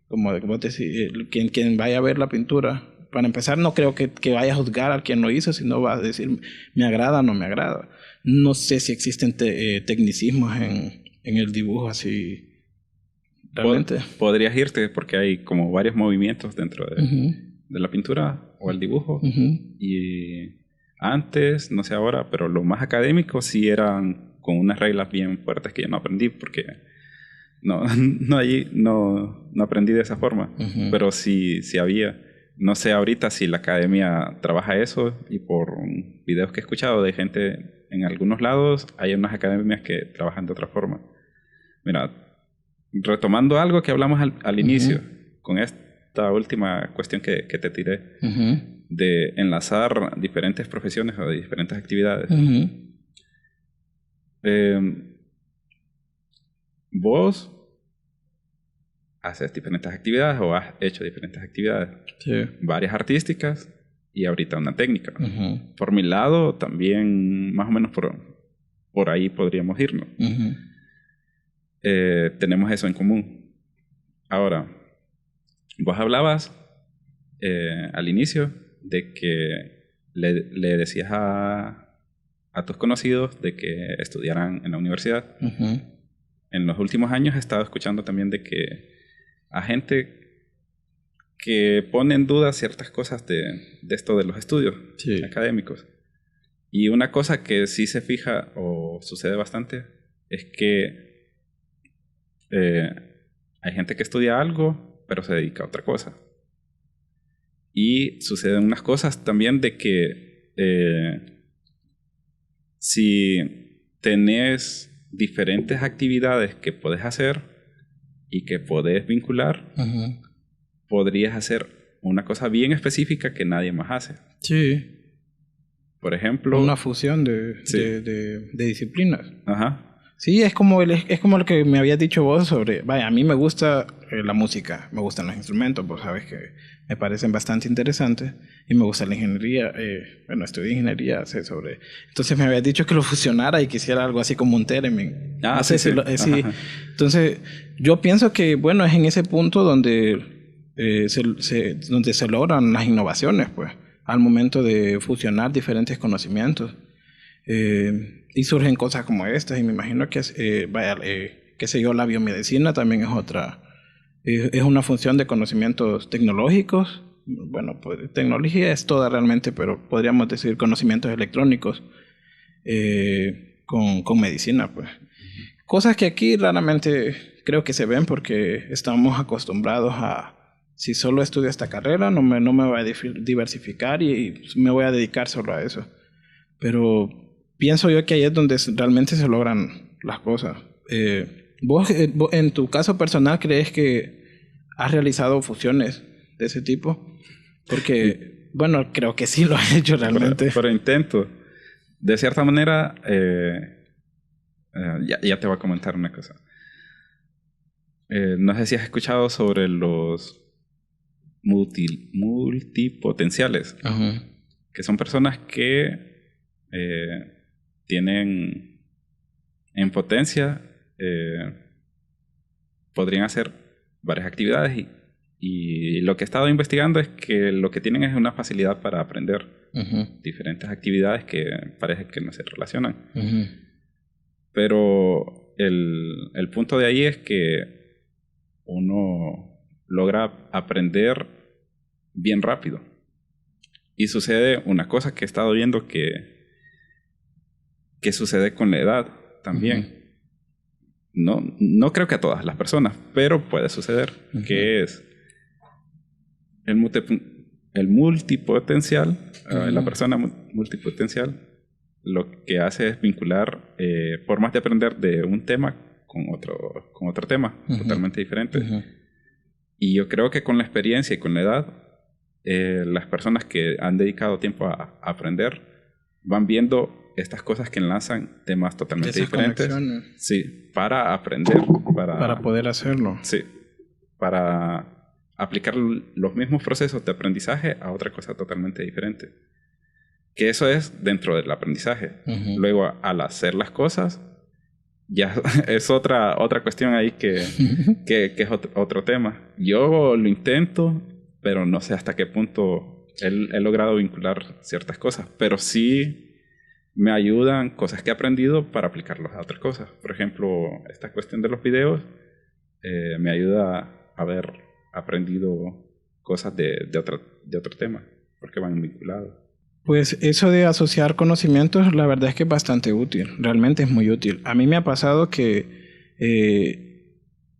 [SPEAKER 2] como vos decís, quien vaya a ver la pintura. Para empezar, no creo que vaya a juzgar a quien lo hizo, sino va a decir me agrada o no me agrada. No sé si existen tecnicismos en el dibujo así realmente.
[SPEAKER 1] Podrías irte porque hay como varios movimientos dentro de la pintura o el dibujo. Y antes, no sé ahora, pero lo más académico sí eran con unas reglas bien fuertes que yo no aprendí porque no aprendí de esa forma. Pero sí había. No sé ahorita si la academia trabaja eso, y por videos que he escuchado de gente en algunos lados, hay unas academias que trabajan de otra forma. Mira, retomando algo que hablamos al inicio, con esta última cuestión que te tiré, de enlazar diferentes profesiones o diferentes actividades. Vos haces diferentes actividades o has hecho diferentes actividades.
[SPEAKER 2] Sí.
[SPEAKER 1] Varias artísticas y ahorita una técnica. Por mi lado, también más o menos por ahí podríamos irnos. Tenemos eso en común. Ahora, vos hablabas al inicio de que le decías a tus conocidos de que estudiaran en la universidad. En los últimos años he estado escuchando también de que a gente que pone en duda ciertas cosas de esto de los estudios académicos. Y una cosa que sí se fija o sucede bastante es que hay gente que estudia algo pero se dedica a otra cosa. Y suceden unas cosas también de que si tenés diferentes actividades que podés hacer y que podés vincular, podrías hacer una cosa bien específica que nadie más hace.
[SPEAKER 2] Sí.
[SPEAKER 1] Por ejemplo...
[SPEAKER 2] Una fusión de disciplinas.
[SPEAKER 1] Ajá.
[SPEAKER 2] Sí, es como lo que me habías dicho vos sobre, vaya, a mí me gusta la música, me gustan los instrumentos, vos sabes que me parecen bastante interesantes, y me gusta la ingeniería, estudié ingeniería, sé sobre... Entonces me habías dicho que lo fusionara y quisiera algo así como un theremin. No sé si sí. Entonces, yo pienso que, bueno, es en ese punto donde se logran las innovaciones, pues, al momento de fusionar diferentes conocimientos. Y surgen cosas como estas, y me imagino que qué sé yo, la biomedicina también es otra, es una función de conocimientos tecnológicos. Bueno, pues tecnología es toda realmente, pero podríamos decir conocimientos electrónicos con medicina, pues. Cosas que aquí raramente creo que se ven porque estamos acostumbrados a, si solo estudio esta carrera, no me voy a diversificar y me voy a dedicar solo a eso. Pero pienso yo que ahí es donde realmente se logran las cosas. ¿Vos, en tu caso personal, crees que has realizado fusiones de ese tipo? Porque, bueno, creo que sí lo has hecho realmente.
[SPEAKER 1] Pero intento. De cierta manera, ya te voy a comentar una cosa. No sé si has escuchado sobre los multipotenciales.
[SPEAKER 2] Ajá.
[SPEAKER 1] Que son personas que tienen en potencia, podrían hacer varias actividades y lo que he estado investigando es que lo que tienen es una facilidad para aprender diferentes actividades que parece que no se relacionan. Pero el punto de ahí es que uno logra aprender bien rápido. Y sucede una cosa que he estado viendo que sucede con la edad también. No creo que a todas las personas, pero puede suceder, que es el multipotencial, la persona multipotencial, lo que hace es vincular formas de aprender de un tema con otro tema totalmente diferente. Y yo creo que con la experiencia y con la edad, las personas que han dedicado tiempo a aprender van viendo estas cosas que enlazan temas totalmente diferentes. Sí, para aprender.
[SPEAKER 2] Para poder hacerlo.
[SPEAKER 1] Sí, para aplicar los mismos procesos de aprendizaje a otra cosa totalmente diferente. Que eso es dentro del aprendizaje. Luego, al hacer las cosas, ya es otra cuestión ahí que es otro tema. Yo lo intento, pero no sé hasta qué punto he logrado vincular ciertas cosas. Pero sí me ayudan cosas que he aprendido para aplicarlas a otras cosas. Por ejemplo, esta cuestión de los videos me ayuda a haber aprendido cosas de otro tema, porque van vinculados.
[SPEAKER 2] Pues eso de asociar conocimientos, la verdad es que es bastante útil. Realmente es muy útil. A mí me ha pasado que,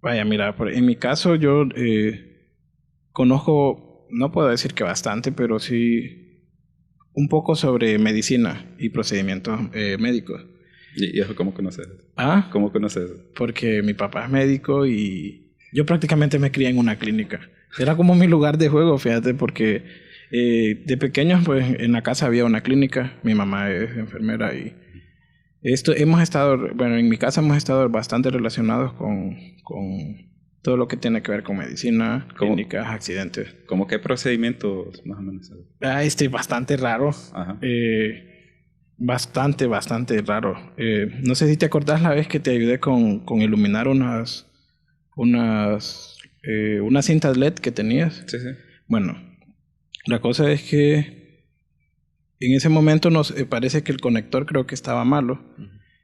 [SPEAKER 2] en mi caso yo conozco, no puedo decir que bastante, pero sí un poco sobre medicina y procedimientos médicos.
[SPEAKER 1] ¿Y eso cómo conoces?
[SPEAKER 2] ¿Ah?
[SPEAKER 1] ¿Cómo conoces?
[SPEAKER 2] Porque mi papá es médico y yo prácticamente me crié en una clínica. Era como mi lugar de juego, fíjate, porque de pequeños, pues en la casa había una clínica. Mi mamá es enfermera y en mi casa hemos estado bastante relacionados con todo lo que tiene que ver con medicina, clínicas, accidentes.
[SPEAKER 1] ¿Cómo qué procedimientos más o menos?
[SPEAKER 2] Bastante raro. Bastante raro. No sé si te acordás la vez que te ayudé con iluminar unas cintas LED que tenías.
[SPEAKER 1] Sí.
[SPEAKER 2] Bueno, la cosa es que en ese momento nos parece que el conector creo que estaba malo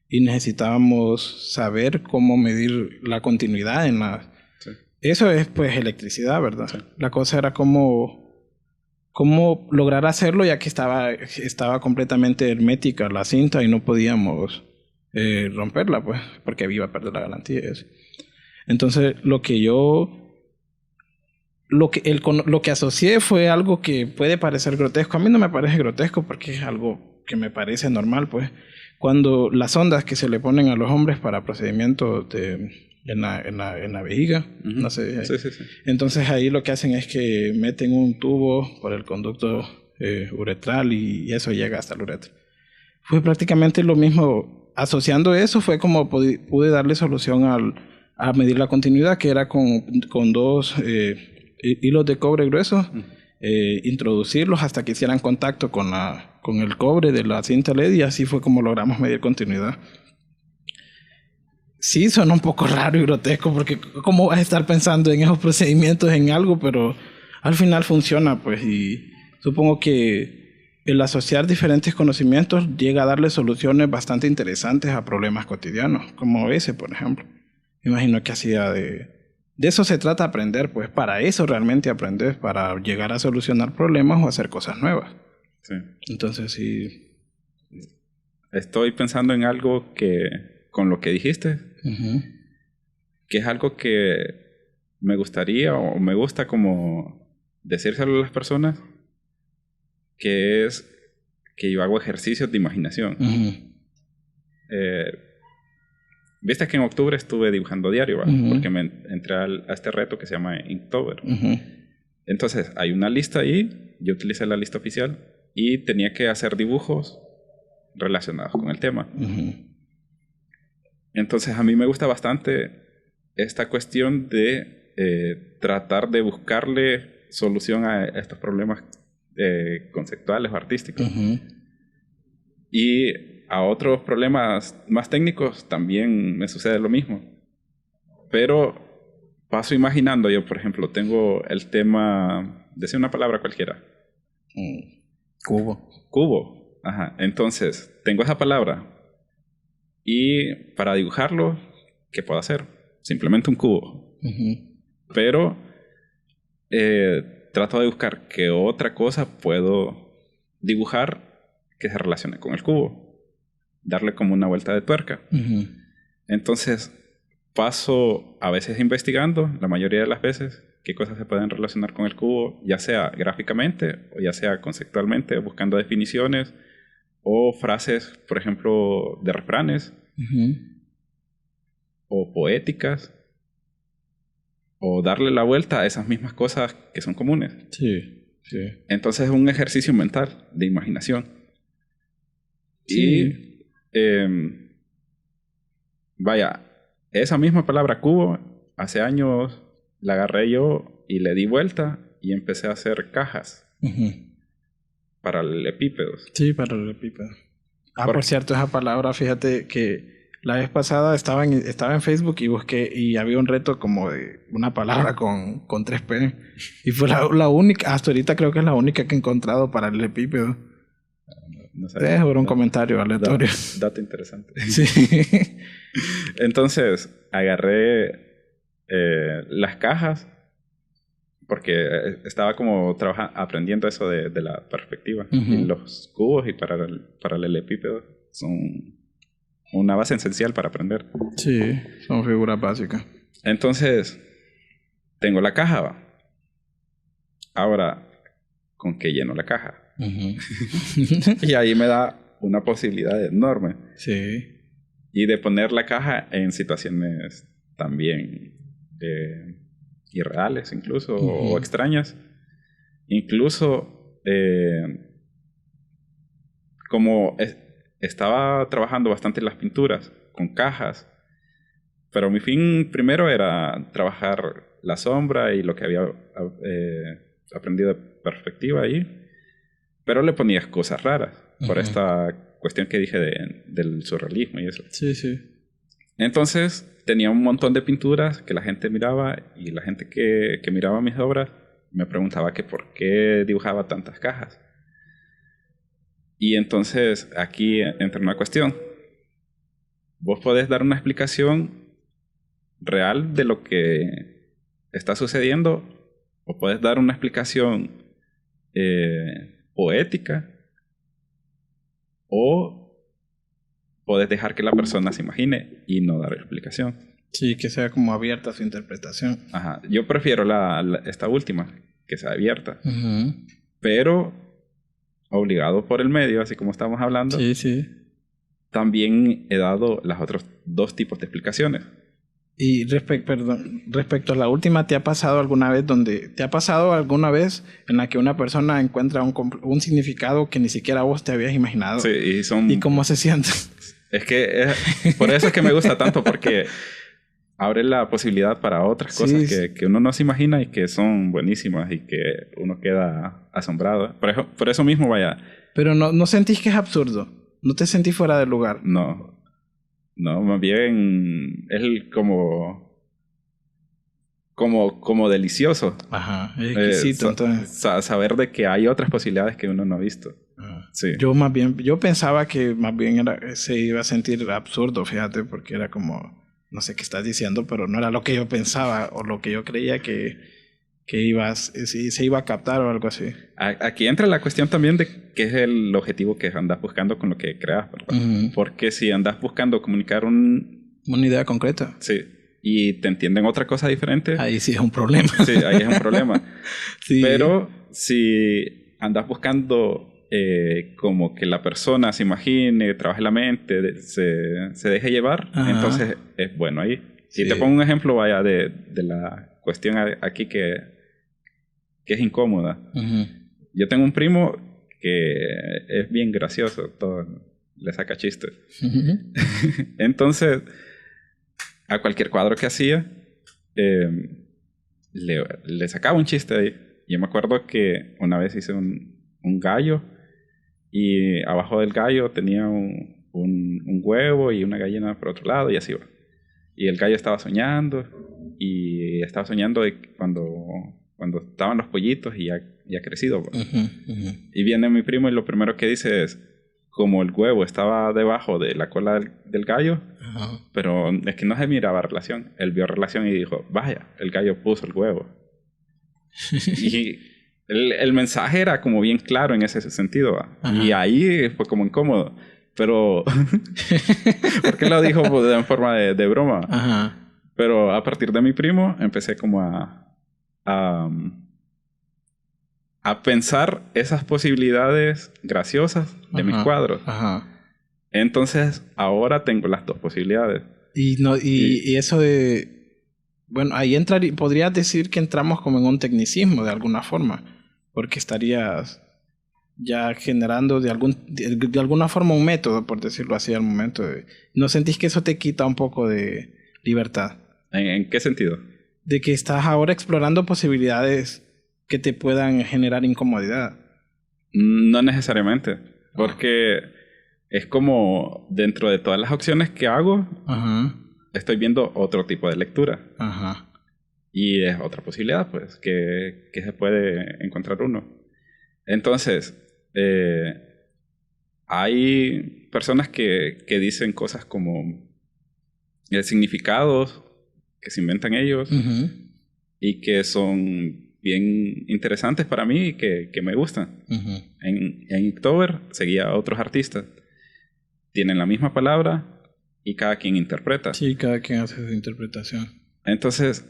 [SPEAKER 2] y necesitábamos saber cómo medir la continuidad en la... Sí. Eso es pues electricidad, ¿verdad? Sí. La cosa era cómo lograr hacerlo, ya que estaba completamente hermética la cinta y no podíamos romperla, pues, porque iba a perder la garantía y eso. Entonces, lo que asocié fue algo que puede parecer grotesco. A mí no me parece grotesco porque es algo que me parece normal, pues. Cuando las ondas que se le ponen a los hombres para procedimientos en la vejiga, no sé.
[SPEAKER 1] Sí.
[SPEAKER 2] Entonces ahí lo que hacen es que meten un tubo por el conducto uretral y eso llega hasta el uretra. Fue prácticamente lo mismo asociando eso fue como pude darle solución a medir la continuidad, que era con 2 hilos de cobre gruesos, introducirlos hasta que hicieran contacto con el cobre de la cinta LED, y así fue como logramos medir continuidad. Sí, suena un poco raro y grotesco, porque ¿cómo vas a estar pensando en esos procedimientos en algo? Pero al final funciona, pues, y supongo que el asociar diferentes conocimientos llega a darle soluciones bastante interesantes a problemas cotidianos, como ese, por ejemplo. Me imagino que hacía de eso se trata aprender, pues para eso realmente aprendes, para llegar a solucionar problemas o hacer cosas nuevas.
[SPEAKER 1] Sí.
[SPEAKER 2] Entonces sí.
[SPEAKER 1] Estoy pensando en algo que, con lo que dijiste, que es algo que me gustaría o me gusta como decírselo a las personas, que es que yo hago ejercicios de imaginación. Viste que en octubre estuve dibujando diario, porque me entré a este reto que se llama Inktober. Entonces hay una lista ahí, yo utilicé la lista oficial y tenía que hacer dibujos relacionados con el tema. Entonces a mí me gusta bastante esta cuestión de tratar de buscarle solución a estos problemas conceptuales o artísticos. Y a otros problemas más técnicos también me sucede lo mismo. Pero paso imaginando, yo por ejemplo tengo el tema, decir una palabra cualquiera. Cubo. Ajá. Entonces tengo esa palabra y para dibujarlo, ¿qué puedo hacer? Simplemente un cubo. Pero trato de buscar qué otra cosa puedo dibujar que se relacione con el cubo. Darle como una vuelta de tuerca. Entonces paso a veces investigando, la mayoría de las veces, qué cosas se pueden relacionar con el cubo, ya sea gráficamente o ya sea conceptualmente, buscando definiciones o frases, por ejemplo, de refranes o poéticas, o darle la vuelta a esas mismas cosas que son comunes.
[SPEAKER 2] Sí.
[SPEAKER 1] Entonces es un ejercicio mental de imaginación. Y vaya, esa misma palabra cubo, hace años la agarré yo y le di vuelta y empecé a hacer cajas paralelepípedos.
[SPEAKER 2] Sí, paralelepípedo. Por cierto, esa palabra, fíjate que la vez pasada estaba en Facebook y busqué, y había un reto como de una palabra con 3P, y fue la única, hasta ahorita creo que es la única que he encontrado paralelepípedo.
[SPEAKER 1] No sé.
[SPEAKER 2] Era un comentario aleatorio.
[SPEAKER 1] Dato interesante.
[SPEAKER 2] Sí.
[SPEAKER 1] Entonces, agarré las cajas, porque estaba como aprendiendo eso de la perspectiva. Y los cubos y paralelepípedos son una base esencial para aprender.
[SPEAKER 2] Sí, son figuras básicas.
[SPEAKER 1] Entonces, tengo la caja, ¿va? Ahora, ¿con qué lleno la caja? Y ahí me da una posibilidad enorme.
[SPEAKER 2] Sí.
[SPEAKER 1] Y de poner la caja en situaciones también irreales, incluso, o extrañas. Incluso, como estaba trabajando bastante en las pinturas, con cajas, pero mi fin primero era trabajar la sombra y lo que había aprendido de perspectiva ahí. Pero le ponías cosas raras por esta cuestión que dije del surrealismo y eso.
[SPEAKER 2] Sí.
[SPEAKER 1] Entonces tenía un montón de pinturas que la gente miraba, y la gente que miraba mis obras me preguntaba que por qué dibujaba tantas cajas. Y entonces aquí entra una cuestión. Vos podés dar una explicación real de lo que está sucediendo, o podés dar una explicación poética, o podés dejar que la persona se imagine y no dar explicación.
[SPEAKER 2] Sí, que sea como abierta su interpretación.
[SPEAKER 1] Ajá. Yo prefiero esta última, que sea abierta. Pero obligado por el medio, así como estamos hablando.
[SPEAKER 2] Sí.
[SPEAKER 1] También he dado los otros 2 tipos de explicaciones.
[SPEAKER 2] Y respecto a la última, ¿te ha pasado alguna vez en la que una persona encuentra un significado que ni siquiera vos te habías imaginado?
[SPEAKER 1] Sí,
[SPEAKER 2] ¿Y cómo se siente?
[SPEAKER 1] Es que por eso es que me gusta tanto, porque abre la posibilidad para otras cosas que uno no se imagina y que son buenísimas y que uno queda asombrado. Por eso mismo, vaya.
[SPEAKER 2] Pero no sentís que es absurdo. No te sentís fuera del lugar.
[SPEAKER 1] No, más bien es como delicioso.
[SPEAKER 2] Ajá, es exquisito. Entonces,
[SPEAKER 1] saber de que hay otras posibilidades que uno no ha visto. Sí.
[SPEAKER 2] Yo pensaba que más bien se iba a sentir absurdo, fíjate, porque era como, no sé qué estás diciendo, pero no era lo que yo pensaba o lo que yo creía que se iba a captar o algo así.
[SPEAKER 1] Aquí entra la cuestión también de qué es el objetivo que andas buscando con lo que creas, ¿verdad? Uh-huh. Porque si andas buscando comunicar
[SPEAKER 2] una idea concreta.
[SPEAKER 1] Sí. Y te entienden otra cosa diferente.
[SPEAKER 2] Ahí sí es un problema.
[SPEAKER 1] Sí, ahí es un problema. Sí. Pero si andas buscando como que la persona se imagine, trabaje la mente, se deje llevar, ajá, entonces es bueno ahí. Sí. Y te pongo un ejemplo, vaya, de la cuestión aquí que es incómoda. Uh-huh. Yo tengo un primo que es bien gracioso, todo le saca chistes. Uh-huh. Entonces, a cualquier cuadro que hacía, le sacaba un chiste ahí. Yo me acuerdo que una vez hice un gallo y abajo del gallo tenía un huevo y una gallina por otro lado y así va. Y el gallo estaba soñando de cuando estaban los pollitos y ya crecido. Uh-huh, uh-huh. Y viene mi primo y lo primero que dice es, como el huevo estaba debajo de la cola del gallo, uh-huh, pero es que no se miraba relación. Él vio relación y dijo, vaya, el gallo puso el huevo. Y el mensaje era como bien claro en ese sentido. Uh-huh. Y ahí fue como incómodo. Pero, porque lo dijo en forma de broma. Uh-huh. Pero a partir de mi primo empecé como a pensar esas posibilidades graciosas de, uh-huh, mis cuadros. Uh-huh. Entonces, ahora tengo las dos posibilidades.
[SPEAKER 2] Y eso de... Bueno, ahí podrías decir que entramos como en un tecnicismo de alguna forma, porque estarías ya generando de alguna forma un método, por decirlo así, al momento de... ¿No sentís que eso te quita un poco de libertad?
[SPEAKER 1] ¿En qué sentido?
[SPEAKER 2] De que estás ahora explorando posibilidades que te puedan generar incomodidad.
[SPEAKER 1] No necesariamente, porque es como dentro de todas las opciones que hago, uh-huh, estoy viendo otro tipo de lectura. Uh-huh. Y es otra posibilidad, pues, que se puede encontrar uno. Entonces, hay personas que dicen cosas como significados que se inventan ellos, uh-huh, y que son bien interesantes para mí y que me gustan. Uh-huh. En Inktober seguía a otros artistas. Tienen la misma palabra y cada quien interpreta.
[SPEAKER 2] Sí, cada quien hace su interpretación.
[SPEAKER 1] Entonces,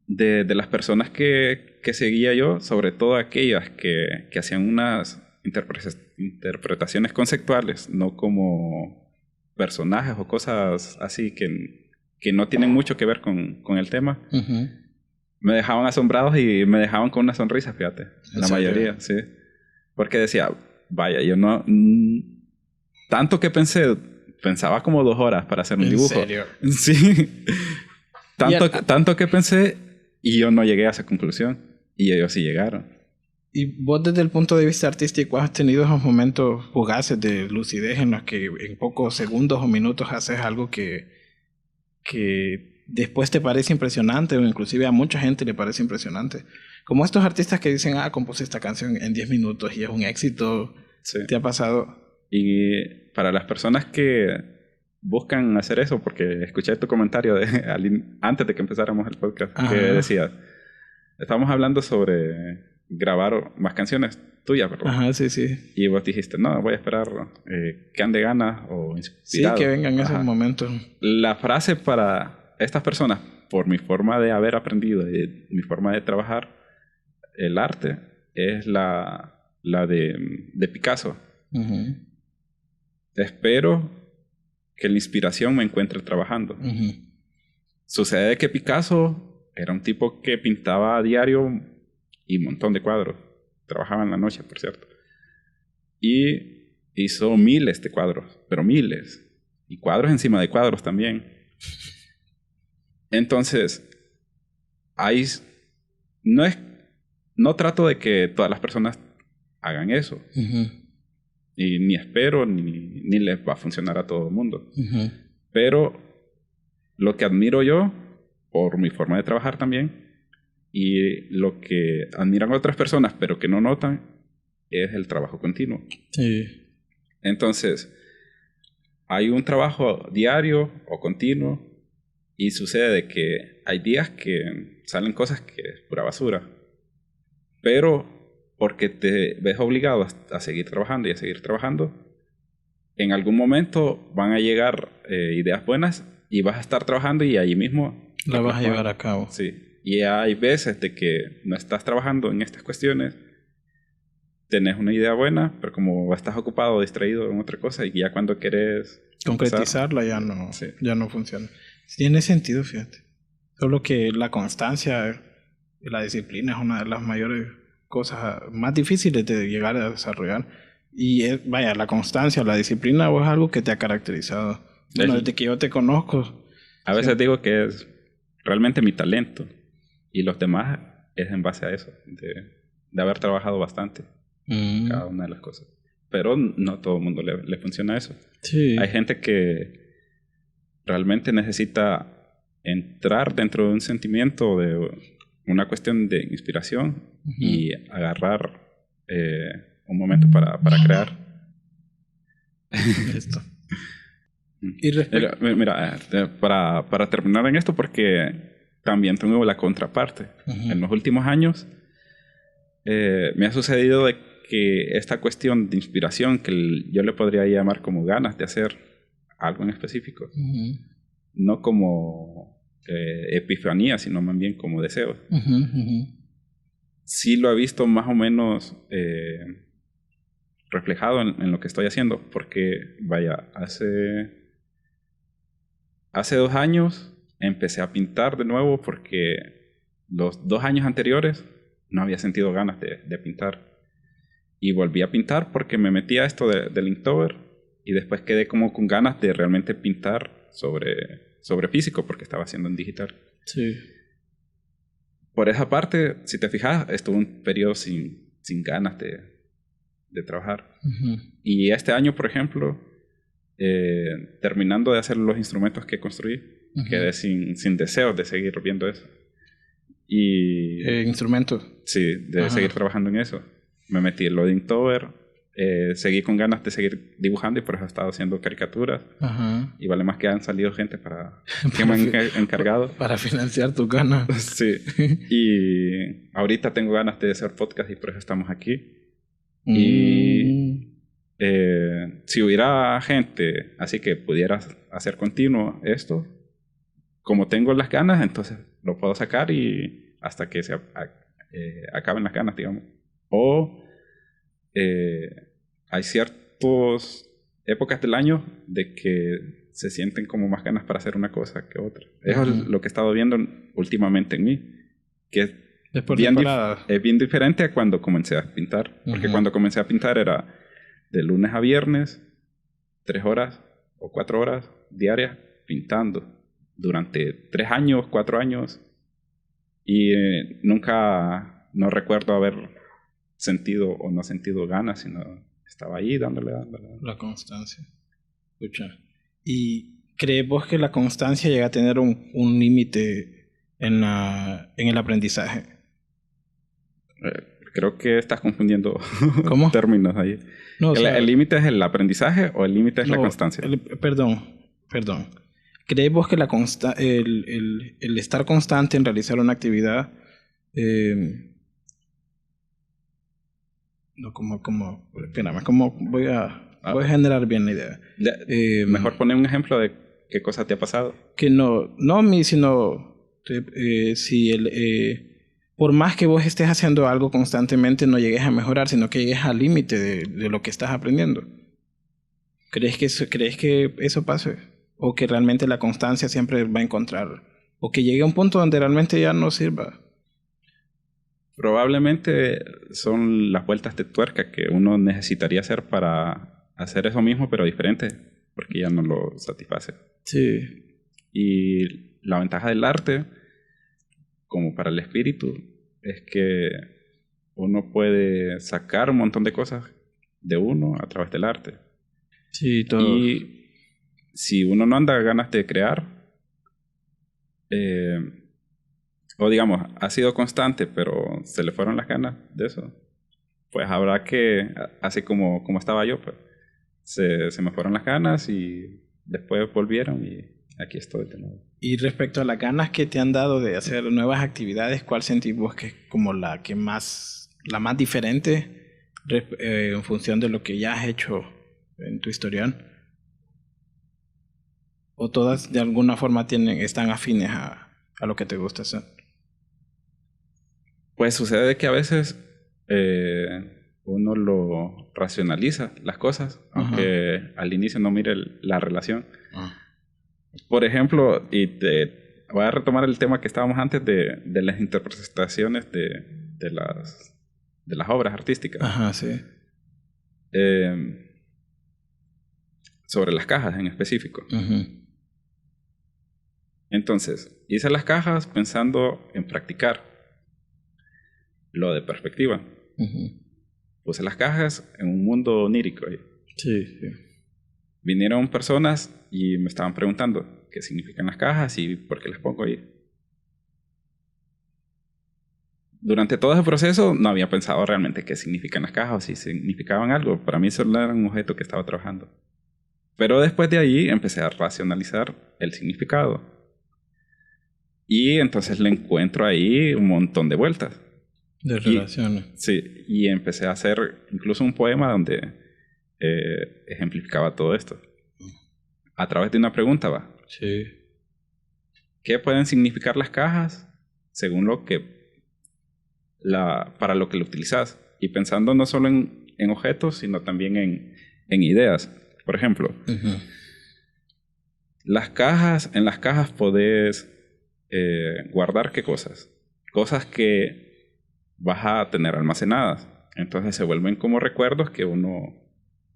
[SPEAKER 1] de las personas que seguía yo, sobre todo aquellas que hacían unas interpretaciones conceptuales, no como personajes o cosas así que no tienen mucho que ver con el tema, uh-huh, me dejaban asombrados y me dejaban con una sonrisa, fíjate. La mayoría, sí. Porque decía, vaya, yo no... tanto que pensaba como 2 horas para hacer un dibujo.
[SPEAKER 2] ¿En serio?
[SPEAKER 1] Sí. Tanto que pensé y yo no llegué a esa conclusión. Y ellos sí llegaron.
[SPEAKER 2] Y vos desde el punto de vista artístico has tenido esos momentos fugaces de lucidez en los que en pocos segundos o minutos haces algo que después te parece impresionante o inclusive a mucha gente le parece impresionante. Como estos artistas que dicen, compuse esta canción en 10 minutos y es un éxito. Sí. ¿Te ha pasado?
[SPEAKER 1] Y para las personas que buscan hacer eso, porque escuché tu comentario antes de que empezáramos el podcast, ajá, que decía, estábamos hablando sobre grabar más canciones tuyas, ¿verdad?
[SPEAKER 2] Ajá, sí, sí.
[SPEAKER 1] Y vos dijiste, no, voy a esperar que ande ganas o inspirado.
[SPEAKER 2] Sí, que vengan esos momentos.
[SPEAKER 1] La frase para estas personas, por mi forma de haber aprendido y mi forma de trabajar el arte, es la de Picasso. Uh-huh. Espero que la inspiración me encuentre trabajando. Uh-huh. Sucede que Picasso era un tipo que pintaba a diario y un montón de cuadros. Trabajaba en la noche, por cierto. Y hizo miles de cuadros, pero miles. y cuadros encima de cuadros también. Entonces, no trato de que todas las personas hagan eso. Y ni espero, ni les va a funcionar a todo el mundo. Pero lo que admiro yo, por mi forma de trabajar también, y lo que admiran otras personas, pero que no notan, es el trabajo continuo.
[SPEAKER 2] Sí.
[SPEAKER 1] Entonces, hay un trabajo diario o continuo, y sucede de que hay días que salen cosas que es pura basura. Pero porque te ves obligado a seguir trabajando y a seguir trabajando, en algún momento van a llegar ideas buenas y vas a estar trabajando y allí mismo
[SPEAKER 2] la vas a llevar a cabo.
[SPEAKER 1] Sí. Y hay veces de que no estás trabajando en estas cuestiones, tenés una idea buena, pero como estás ocupado o distraído en otra cosa y ya cuando querés
[SPEAKER 2] concretizarla ya no funciona. Tiene sentido, fíjate. Solo que la constancia y la disciplina es una de las mayores cosas más difíciles de llegar a desarrollar. Y la constancia, la disciplina es algo que te ha caracterizado. Bueno, desde que yo te conozco.
[SPEAKER 1] A veces digo que es realmente mi talento. Y los demás es en base a eso, de haber trabajado bastante cada una de las cosas. Pero no todo el mundo le funciona eso.
[SPEAKER 2] Sí.
[SPEAKER 1] Hay gente que realmente necesita entrar dentro de un sentimiento, de una cuestión de inspiración y agarrar un momento para crear.
[SPEAKER 2] Esto.
[SPEAKER 1] Y mira, para terminar en esto, porque también tengo la contraparte. En los últimos años me ha sucedido de que esta cuestión de inspiración, que yo le podría llamar como ganas de hacer algo en específico, no como epifanía, sino más bien como deseo. Sí lo he visto más o menos reflejado en lo que estoy haciendo, porque hace 2 años empecé a pintar de nuevo porque los 2 años anteriores no había sentido ganas de pintar. Y volví a pintar porque me metí a esto del Inktober y después quedé como con ganas de realmente pintar sobre físico porque estaba haciendo en digital.
[SPEAKER 2] Sí.
[SPEAKER 1] Por esa parte, si te fijas, estuve un periodo sin ganas de trabajar. Y este año, por ejemplo, terminando de hacer los instrumentos que construí, quedé sin deseos de seguir viendo eso. Y
[SPEAKER 2] ¿instrumentos?
[SPEAKER 1] Sí, de seguir trabajando en eso. Me metí en lo de Inktober, seguí con ganas de seguir dibujando y por eso he estado haciendo caricaturas. Y vale más que han salido gente que me han encargado.
[SPEAKER 2] Para financiar tus ganas.
[SPEAKER 1] Sí. Y ahorita tengo ganas de hacer podcast y por eso estamos aquí. Y si hubiera gente así que pudiera hacer continuo esto, como tengo las ganas, entonces lo puedo sacar y hasta que se acaben las ganas, digamos. O hay ciertas épocas del año de que se sienten como más ganas para hacer una cosa que otra. Eso es lo que he estado viendo últimamente en mí, que es bien diferente a cuando comencé a pintar. Porque cuando comencé a pintar era de lunes a viernes, 3 horas o 4 horas diarias pintando durante 3 años, 4 años. Y no recuerdo haber sentido o no sentido ganas, sino estaba ahí dándole.
[SPEAKER 2] La constancia. Escucha. ¿Y crees vos que la constancia llega a tener un límite en el aprendizaje?
[SPEAKER 1] Creo que estás confundiendo
[SPEAKER 2] términos
[SPEAKER 1] ahí. No, ¿El límite es el aprendizaje o el límite es la constancia?
[SPEAKER 2] Perdón. ¿Crees vos que el estar constante en realizar una actividad voy a generar bien la idea?
[SPEAKER 1] Mejor poner un ejemplo de qué cosa te ha pasado.
[SPEAKER 2] Que por más que vos estés haciendo algo constantemente, no llegues a mejorar, sino que llegues al límite de lo que estás aprendiendo. ¿Crees que eso pase? ¿O que realmente la constancia siempre va a encontrar? ¿O que llegue a un punto donde realmente ya no sirva?
[SPEAKER 1] Probablemente son las vueltas de tuerca que uno necesitaría hacer para hacer eso mismo, pero diferente. porque ya no lo satisface.
[SPEAKER 2] Sí.
[SPEAKER 1] Y la ventaja del arte, como para el espíritu, es que uno puede sacar un montón de cosas de uno a través del arte.
[SPEAKER 2] Sí, todo.
[SPEAKER 1] Y si uno no anda ganas de crear, o digamos, ha sido constante, pero se le fueron las ganas de eso, pues habrá que, así como estaba yo, pues se me fueron las ganas y después volvieron y aquí estoy de nuevo.
[SPEAKER 2] Y respecto a las ganas que te han dado de hacer nuevas actividades, ¿cuál sentís vos que es como la más diferente en función de lo que ya has hecho en tu historial? ¿O todas de alguna forma están afines a lo que te gusta hacer?
[SPEAKER 1] Pues sucede que a veces uno lo racionaliza las cosas, aunque al inicio no mire la relación. Por ejemplo, voy a retomar el tema que estábamos antes de las interpretaciones de las obras artísticas.
[SPEAKER 2] Ajá, sí.
[SPEAKER 1] Sobre las cajas en específico. Entonces, hice las cajas pensando en practicar lo de perspectiva. Puse las cajas en un mundo onírico.
[SPEAKER 2] Sí, sí.
[SPEAKER 1] Vinieron personas y me estaban preguntando qué significan las cajas y por qué las pongo ahí. Durante todo ese proceso no había pensado realmente qué significan las cajas o si significaban algo. Para mí solo era un objeto que estaba trabajando. Pero después de ahí empecé a racionalizar el significado. Y entonces le encuentro ahí un montón de vueltas.
[SPEAKER 2] De relaciones.
[SPEAKER 1] Sí, y empecé a hacer incluso un poema donde ejemplificaba todo esto. A través de una pregunta, ¿va?
[SPEAKER 2] Sí.
[SPEAKER 1] ¿Qué pueden significar las cajas según para lo que lo utilizas? Y pensando no solo en objetos, sino también en ideas. Por ejemplo, en las cajas podés guardar ¿qué cosas? Cosas que vas a tener almacenadas. Entonces se vuelven como recuerdos que uno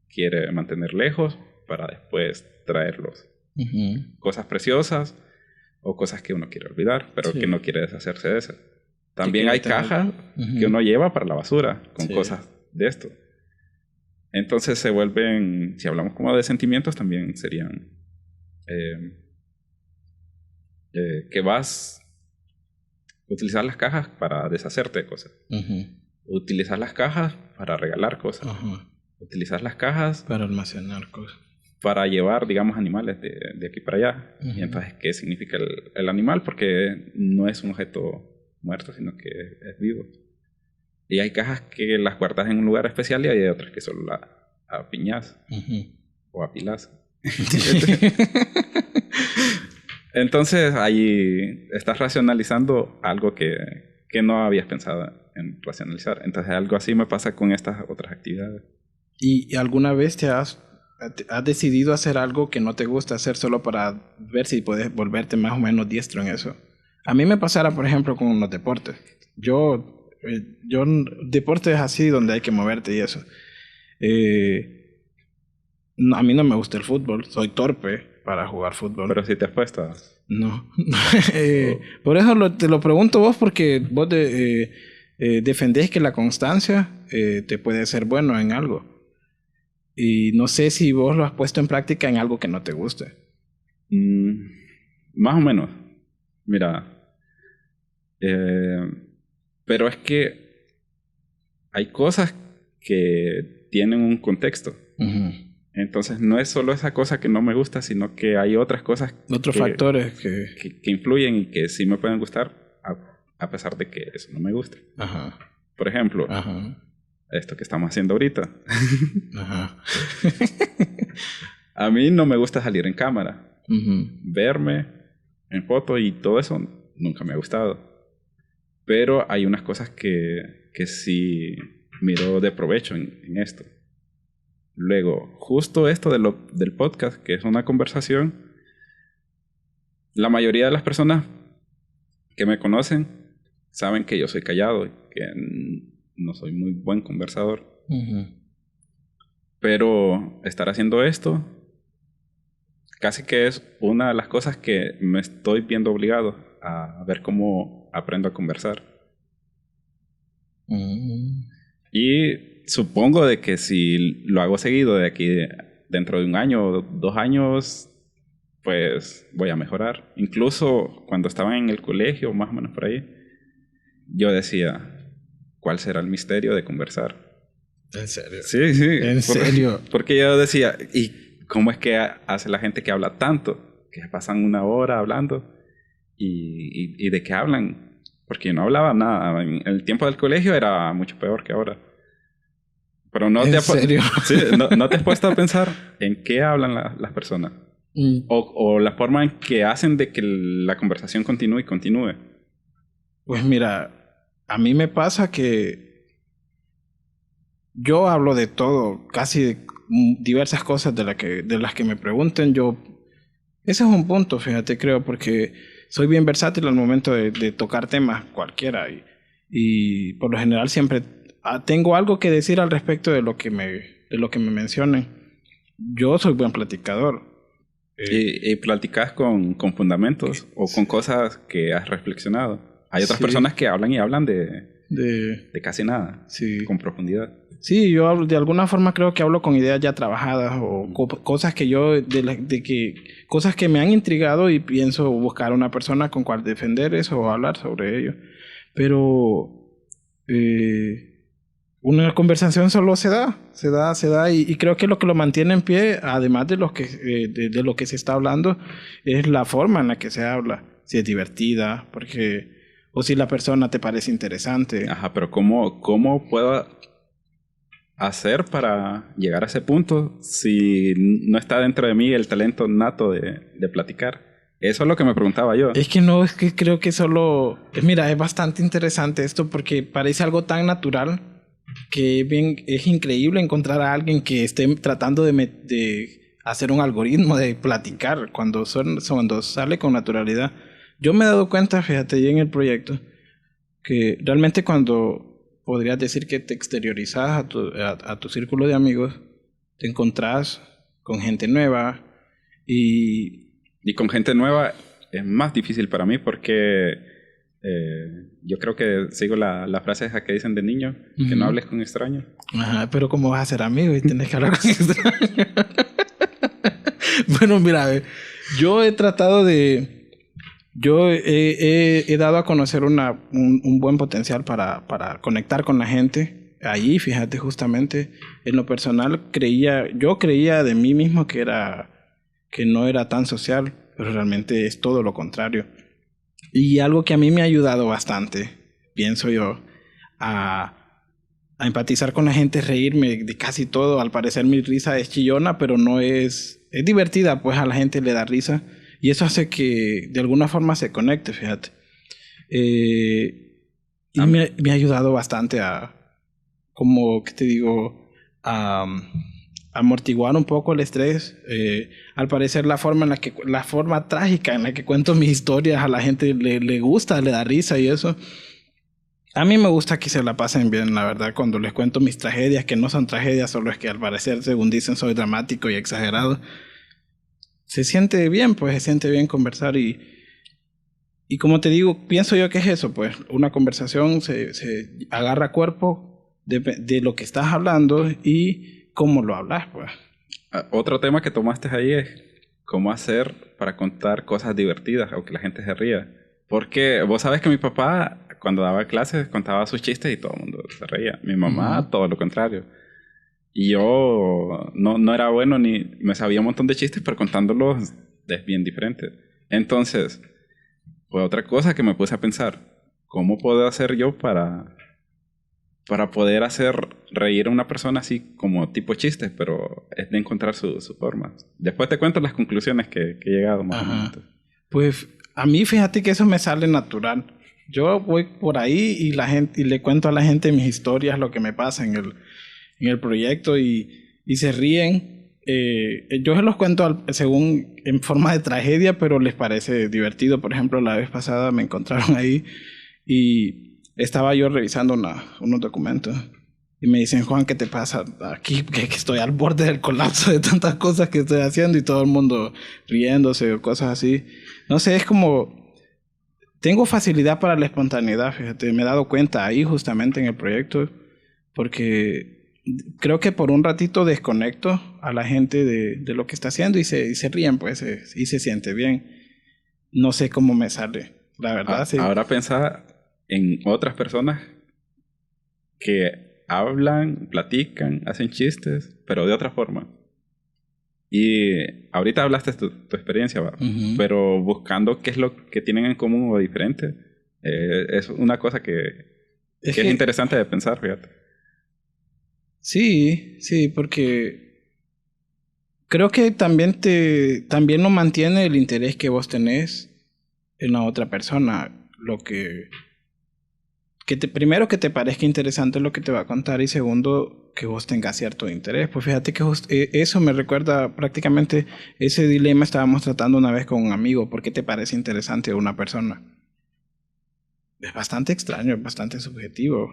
[SPEAKER 1] quiere mantener lejos para después traerlos. Cosas preciosas o cosas que uno quiere olvidar, pero que no quiere deshacerse de esas. También hay cajas que uno lleva para la basura con cosas de esto. Entonces se vuelven, si hablamos como de sentimientos, también serían que vas a utilizar las cajas para deshacerte de cosas. Utilizar las cajas para regalar cosas. Utilizar las cajas
[SPEAKER 2] para almacenar cosas.
[SPEAKER 1] Para llevar, digamos, animales de aquí para allá. Y entonces, ¿qué significa el animal? Porque no es un objeto muerto, sino que es vivo. Y hay cajas que las guardas en un lugar especial y hay otras que solo las apiñas o apilas. Entonces, ahí estás racionalizando algo que no habías pensado en racionalizar. Entonces, algo así me pasa con estas otras actividades.
[SPEAKER 2] ¿Y alguna vez has decidido hacer algo que no te gusta hacer solo para ver si puedes volverte más o menos diestro en eso? A mí me pasara, por ejemplo, con los deportes. Yo deportes así donde hay que moverte y eso. A mí no me gusta el fútbol. Soy torpe para jugar fútbol.
[SPEAKER 1] Pero si te apuestas.
[SPEAKER 2] No. Por eso te lo pregunto vos, porque vos defendés que la constancia te puede ser bueno en algo. Y no sé si vos lo has puesto en práctica en algo que no te guste.
[SPEAKER 1] Más o menos. Mira. Pero es que hay cosas que tienen un contexto. Entonces no es solo esa cosa que no me gusta, sino que hay otras cosas.
[SPEAKER 2] Otros factores
[SPEAKER 1] que influyen y que sí me pueden gustar a pesar de que eso no me guste. Por ejemplo, esto que estamos haciendo ahorita. A mí no me gusta salir en cámara. Verme en foto y todo eso nunca me ha gustado. Pero hay unas cosas que sí miro de provecho en esto. Luego, justo esto del podcast, que es una conversación, la mayoría de las personas que me conocen saben que yo soy callado, que no soy muy buen conversador. Pero estar haciendo esto casi que es una de las cosas que me estoy viendo obligado a ver cómo aprendo a conversar. Y supongo de que si lo hago seguido de aquí dentro de 1 año o 2 años, pues voy a mejorar. Incluso cuando estaba en el colegio, más o menos por ahí, yo decía, ¿cuál será el misterio de conversar?
[SPEAKER 2] ¿En serio?
[SPEAKER 1] Sí, sí.
[SPEAKER 2] ¿En serio?
[SPEAKER 1] Porque yo decía, ¿y cómo es que hace la gente que habla tanto? Que pasan 1 hora hablando. ¿Y de qué hablan? Porque yo no hablaba nada. En el tiempo del colegio era mucho peor que ahora. Pero no
[SPEAKER 2] ¿En serio?
[SPEAKER 1] Sí, no te has puesto a pensar en qué hablan las personas. O la forma en que hacen de que la conversación continúe.
[SPEAKER 2] Pues mira, a mí me pasa que yo hablo de todo, casi de diversas cosas de las que me pregunten. Ese es un punto, fíjate, creo, porque soy bien versátil al momento de tocar temas cualquiera y por lo general siempre tengo algo que decir al respecto de lo que me mencionen. Yo soy buen platicador.
[SPEAKER 1] ¿Y platicas con fundamentos o con cosas que has reflexionado? Hay otras personas que hablan y hablan de casi nada,
[SPEAKER 2] sí,
[SPEAKER 1] con profundidad.
[SPEAKER 2] Sí, yo hablo, de alguna forma creo que hablo con ideas ya trabajadas o cosas que cosas que me han intrigado y pienso buscar una persona con cual defender eso o hablar sobre ello. Pero una conversación solo se da y creo que lo que lo mantiene en pie, además de lo que se está hablando, es la forma en la que se habla, si es divertida, o si la persona te parece interesante.
[SPEAKER 1] Ajá, pero ¿cómo puedo hacer para llegar a ese punto si no está dentro de mí el talento nato de platicar? Eso es lo que me preguntaba yo.
[SPEAKER 2] Es que creo que mira, es bastante interesante esto porque parece algo tan natural que es increíble encontrar a alguien que esté tratando de hacer un algoritmo de platicar cuando sale con naturalidad. Yo me he dado cuenta, fíjate, ya en el proyecto, que realmente cuando podrías decir que te exteriorizas a tu círculo de amigos, te encontrás con gente nueva
[SPEAKER 1] y con gente nueva es más difícil para mí porque yo creo que sigo la frase esa que dicen de niño, que no hables con extraños.
[SPEAKER 2] Ajá, pero ¿cómo vas a ser amigo y tienes que hablar con extraños? Bueno, mira, yo he tratado Yo he dado a conocer un buen potencial para conectar con la gente. Ahí, fíjate, justamente, en lo personal, yo creía de mí mismo que no era tan social, pero realmente es todo lo contrario. Y algo que a mí me ha ayudado bastante, pienso yo, a empatizar con la gente, reírme de casi todo. Al parecer mi risa es chillona, pero no es divertida, pues a la gente le da risa. Y eso hace que de alguna forma se conecte, fíjate. Y me ha ayudado bastante a amortiguar un poco el estrés. Al parecer la forma trágica en la que cuento mis historias a la gente le gusta, le da risa y eso. A mí me gusta que se la pasen bien, la verdad, cuando les cuento mis tragedias, que no son tragedias, solo es que al parecer, según dicen, soy dramático y exagerado. Se siente bien, pues se siente bien conversar y como te digo, pienso yo que es eso, pues una conversación se agarra cuerpo de lo que estás hablando y cómo lo hablas, pues.
[SPEAKER 1] Otro tema que tomaste ahí es cómo hacer para contar cosas divertidas o que la gente se ría. Porque vos sabes que mi papá, cuando daba clases, contaba sus chistes y todo el mundo se reía. Mi mamá, todo lo contrario. Y yo no era bueno ni me sabía un montón de chistes, pero contándolos es bien diferente. Entonces, fue otra cosa que me puse a pensar. ¿Cómo puedo hacer yo para poder hacer reír a una persona así como tipo chistes, pero es de encontrar su forma? Después te cuento las conclusiones que he llegado más o menos.
[SPEAKER 2] Pues a mí fíjate que eso me sale natural. Yo voy por ahí y le cuento a la gente mis historias, lo que me pasa en el proyecto y se ríen. Yo se los cuento según en forma de tragedia, pero les parece divertido. Por ejemplo, la vez pasada me encontraron ahí y estaba yo revisando unos documentos y me dicen, Juan, ¿qué te pasa aquí? Que estoy al borde del colapso de tantas cosas que estoy haciendo y todo el mundo riéndose o cosas así. No sé, es como... Tengo facilidad para la espontaneidad, fíjate. Me he dado cuenta ahí justamente en el proyecto porque creo que por un ratito desconecto a la gente de lo que está haciendo y se ríen, pues, y se siente bien. No sé cómo me sale, la verdad. Sí.
[SPEAKER 1] Ahora pensá en otras personas que hablan, platican, hacen chistes, pero de otra forma. Y ahorita hablaste de tu experiencia, ¿va? Pero buscando qué es lo que tienen en común o diferente, es una cosa que es interesante de pensar, fíjate.
[SPEAKER 2] Sí, porque creo que también lo mantiene el interés que vos tenés en la otra persona, lo que primero que te parezca interesante lo que te va a contar y segundo que vos tengas cierto interés. Pues fíjate que eso me recuerda prácticamente ese dilema estábamos tratando una vez con un amigo. ¿Por qué te parece interesante una persona? Es bastante extraño, es bastante subjetivo.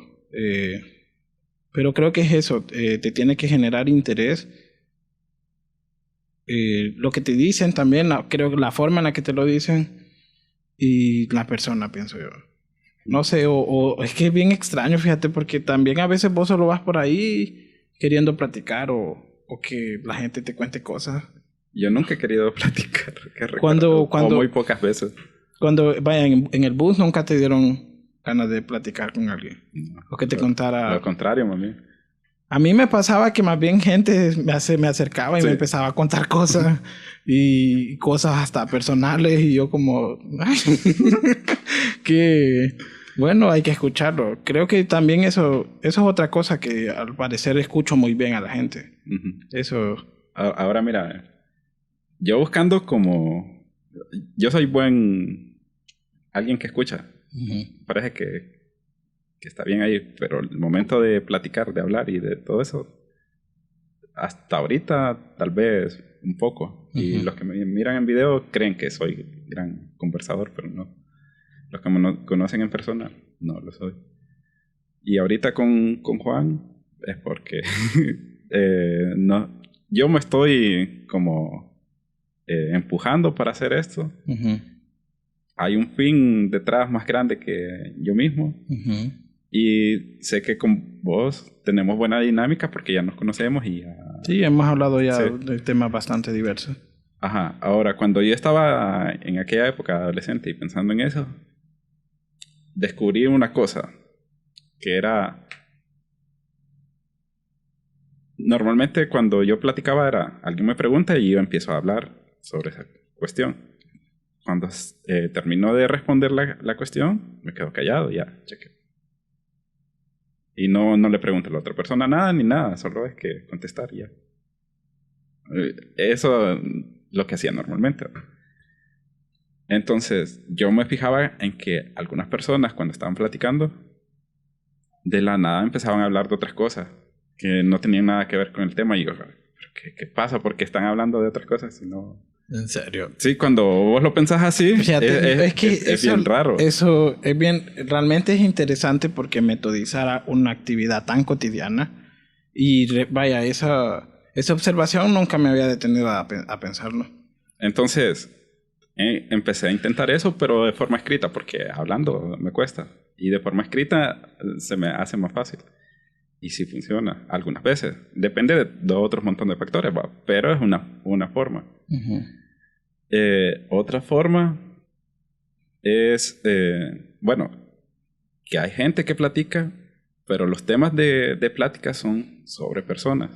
[SPEAKER 2] Pero creo que es eso, te tiene que generar interés. Lo que te dicen también, creo que la forma en la que te lo dicen y la persona, pienso yo. No sé, o es que es bien extraño, fíjate, porque también a veces vos solo vas por ahí queriendo platicar o que la gente te cuente cosas.
[SPEAKER 1] Yo nunca he querido platicar, cuando o muy pocas veces.
[SPEAKER 2] Cuando vayan en el bus nunca te dieron ganas de platicar con alguien. No, o que te contara...
[SPEAKER 1] Lo contrario, mami.
[SPEAKER 2] A mí me pasaba que más bien gente me acercaba y me empezaba a contar cosas y cosas hasta personales y yo como... que... Bueno, hay que escucharlo. Creo que también eso es otra cosa que al parecer escucho muy bien a la gente. Eso...
[SPEAKER 1] Ahora mira, yo buscando como... Yo soy alguien que escucha. Parece que está bien ahí, pero el momento de platicar, de hablar y de todo eso, hasta ahorita tal vez un poco. Y los que me miran en video creen que soy gran conversador, pero no. Los que me conocen en persona, no lo soy. Y ahorita con Juan es porque no, yo me estoy como empujando para hacer esto. Hay un fin detrás más grande que yo mismo. Y sé que con vos tenemos buena dinámica porque ya nos conocemos y ya...
[SPEAKER 2] Sí, hemos hablado ya de temas bastante diversos.
[SPEAKER 1] Ajá. Ahora, cuando yo estaba en aquella época adolescente y pensando en eso, descubrí una cosa que era... Normalmente cuando yo platicaba era, alguien me pregunta y yo empiezo a hablar sobre esa cuestión. Cuando terminó de responder la cuestión, me quedo callado, ya, cheque. Y no le pregunto a la otra persona nada ni nada, solo es que contestar ya. Eso es lo que hacía normalmente. Entonces, yo me fijaba en que algunas personas cuando estaban platicando, de la nada empezaban a hablar de otras cosas que no tenían nada que ver con el tema. Y yo, ¿qué pasa? ¿Por qué están hablando de otras cosas? Si no...
[SPEAKER 2] ¿En serio?
[SPEAKER 1] Sí, cuando vos lo pensás así, fíjate, es bien raro.
[SPEAKER 2] Eso es bien, realmente es interesante porque metodizar una actividad tan cotidiana y vaya, esa observación nunca me había detenido a pensarlo.
[SPEAKER 1] Entonces, empecé a intentar eso, pero de forma escrita, porque hablando me cuesta. Y de forma escrita se me hace más fácil. Y sí funciona, algunas veces. Depende de otros montón de factores, pero es una forma. Otra forma es, bueno, que hay gente que platica, pero los temas de plática son sobre personas.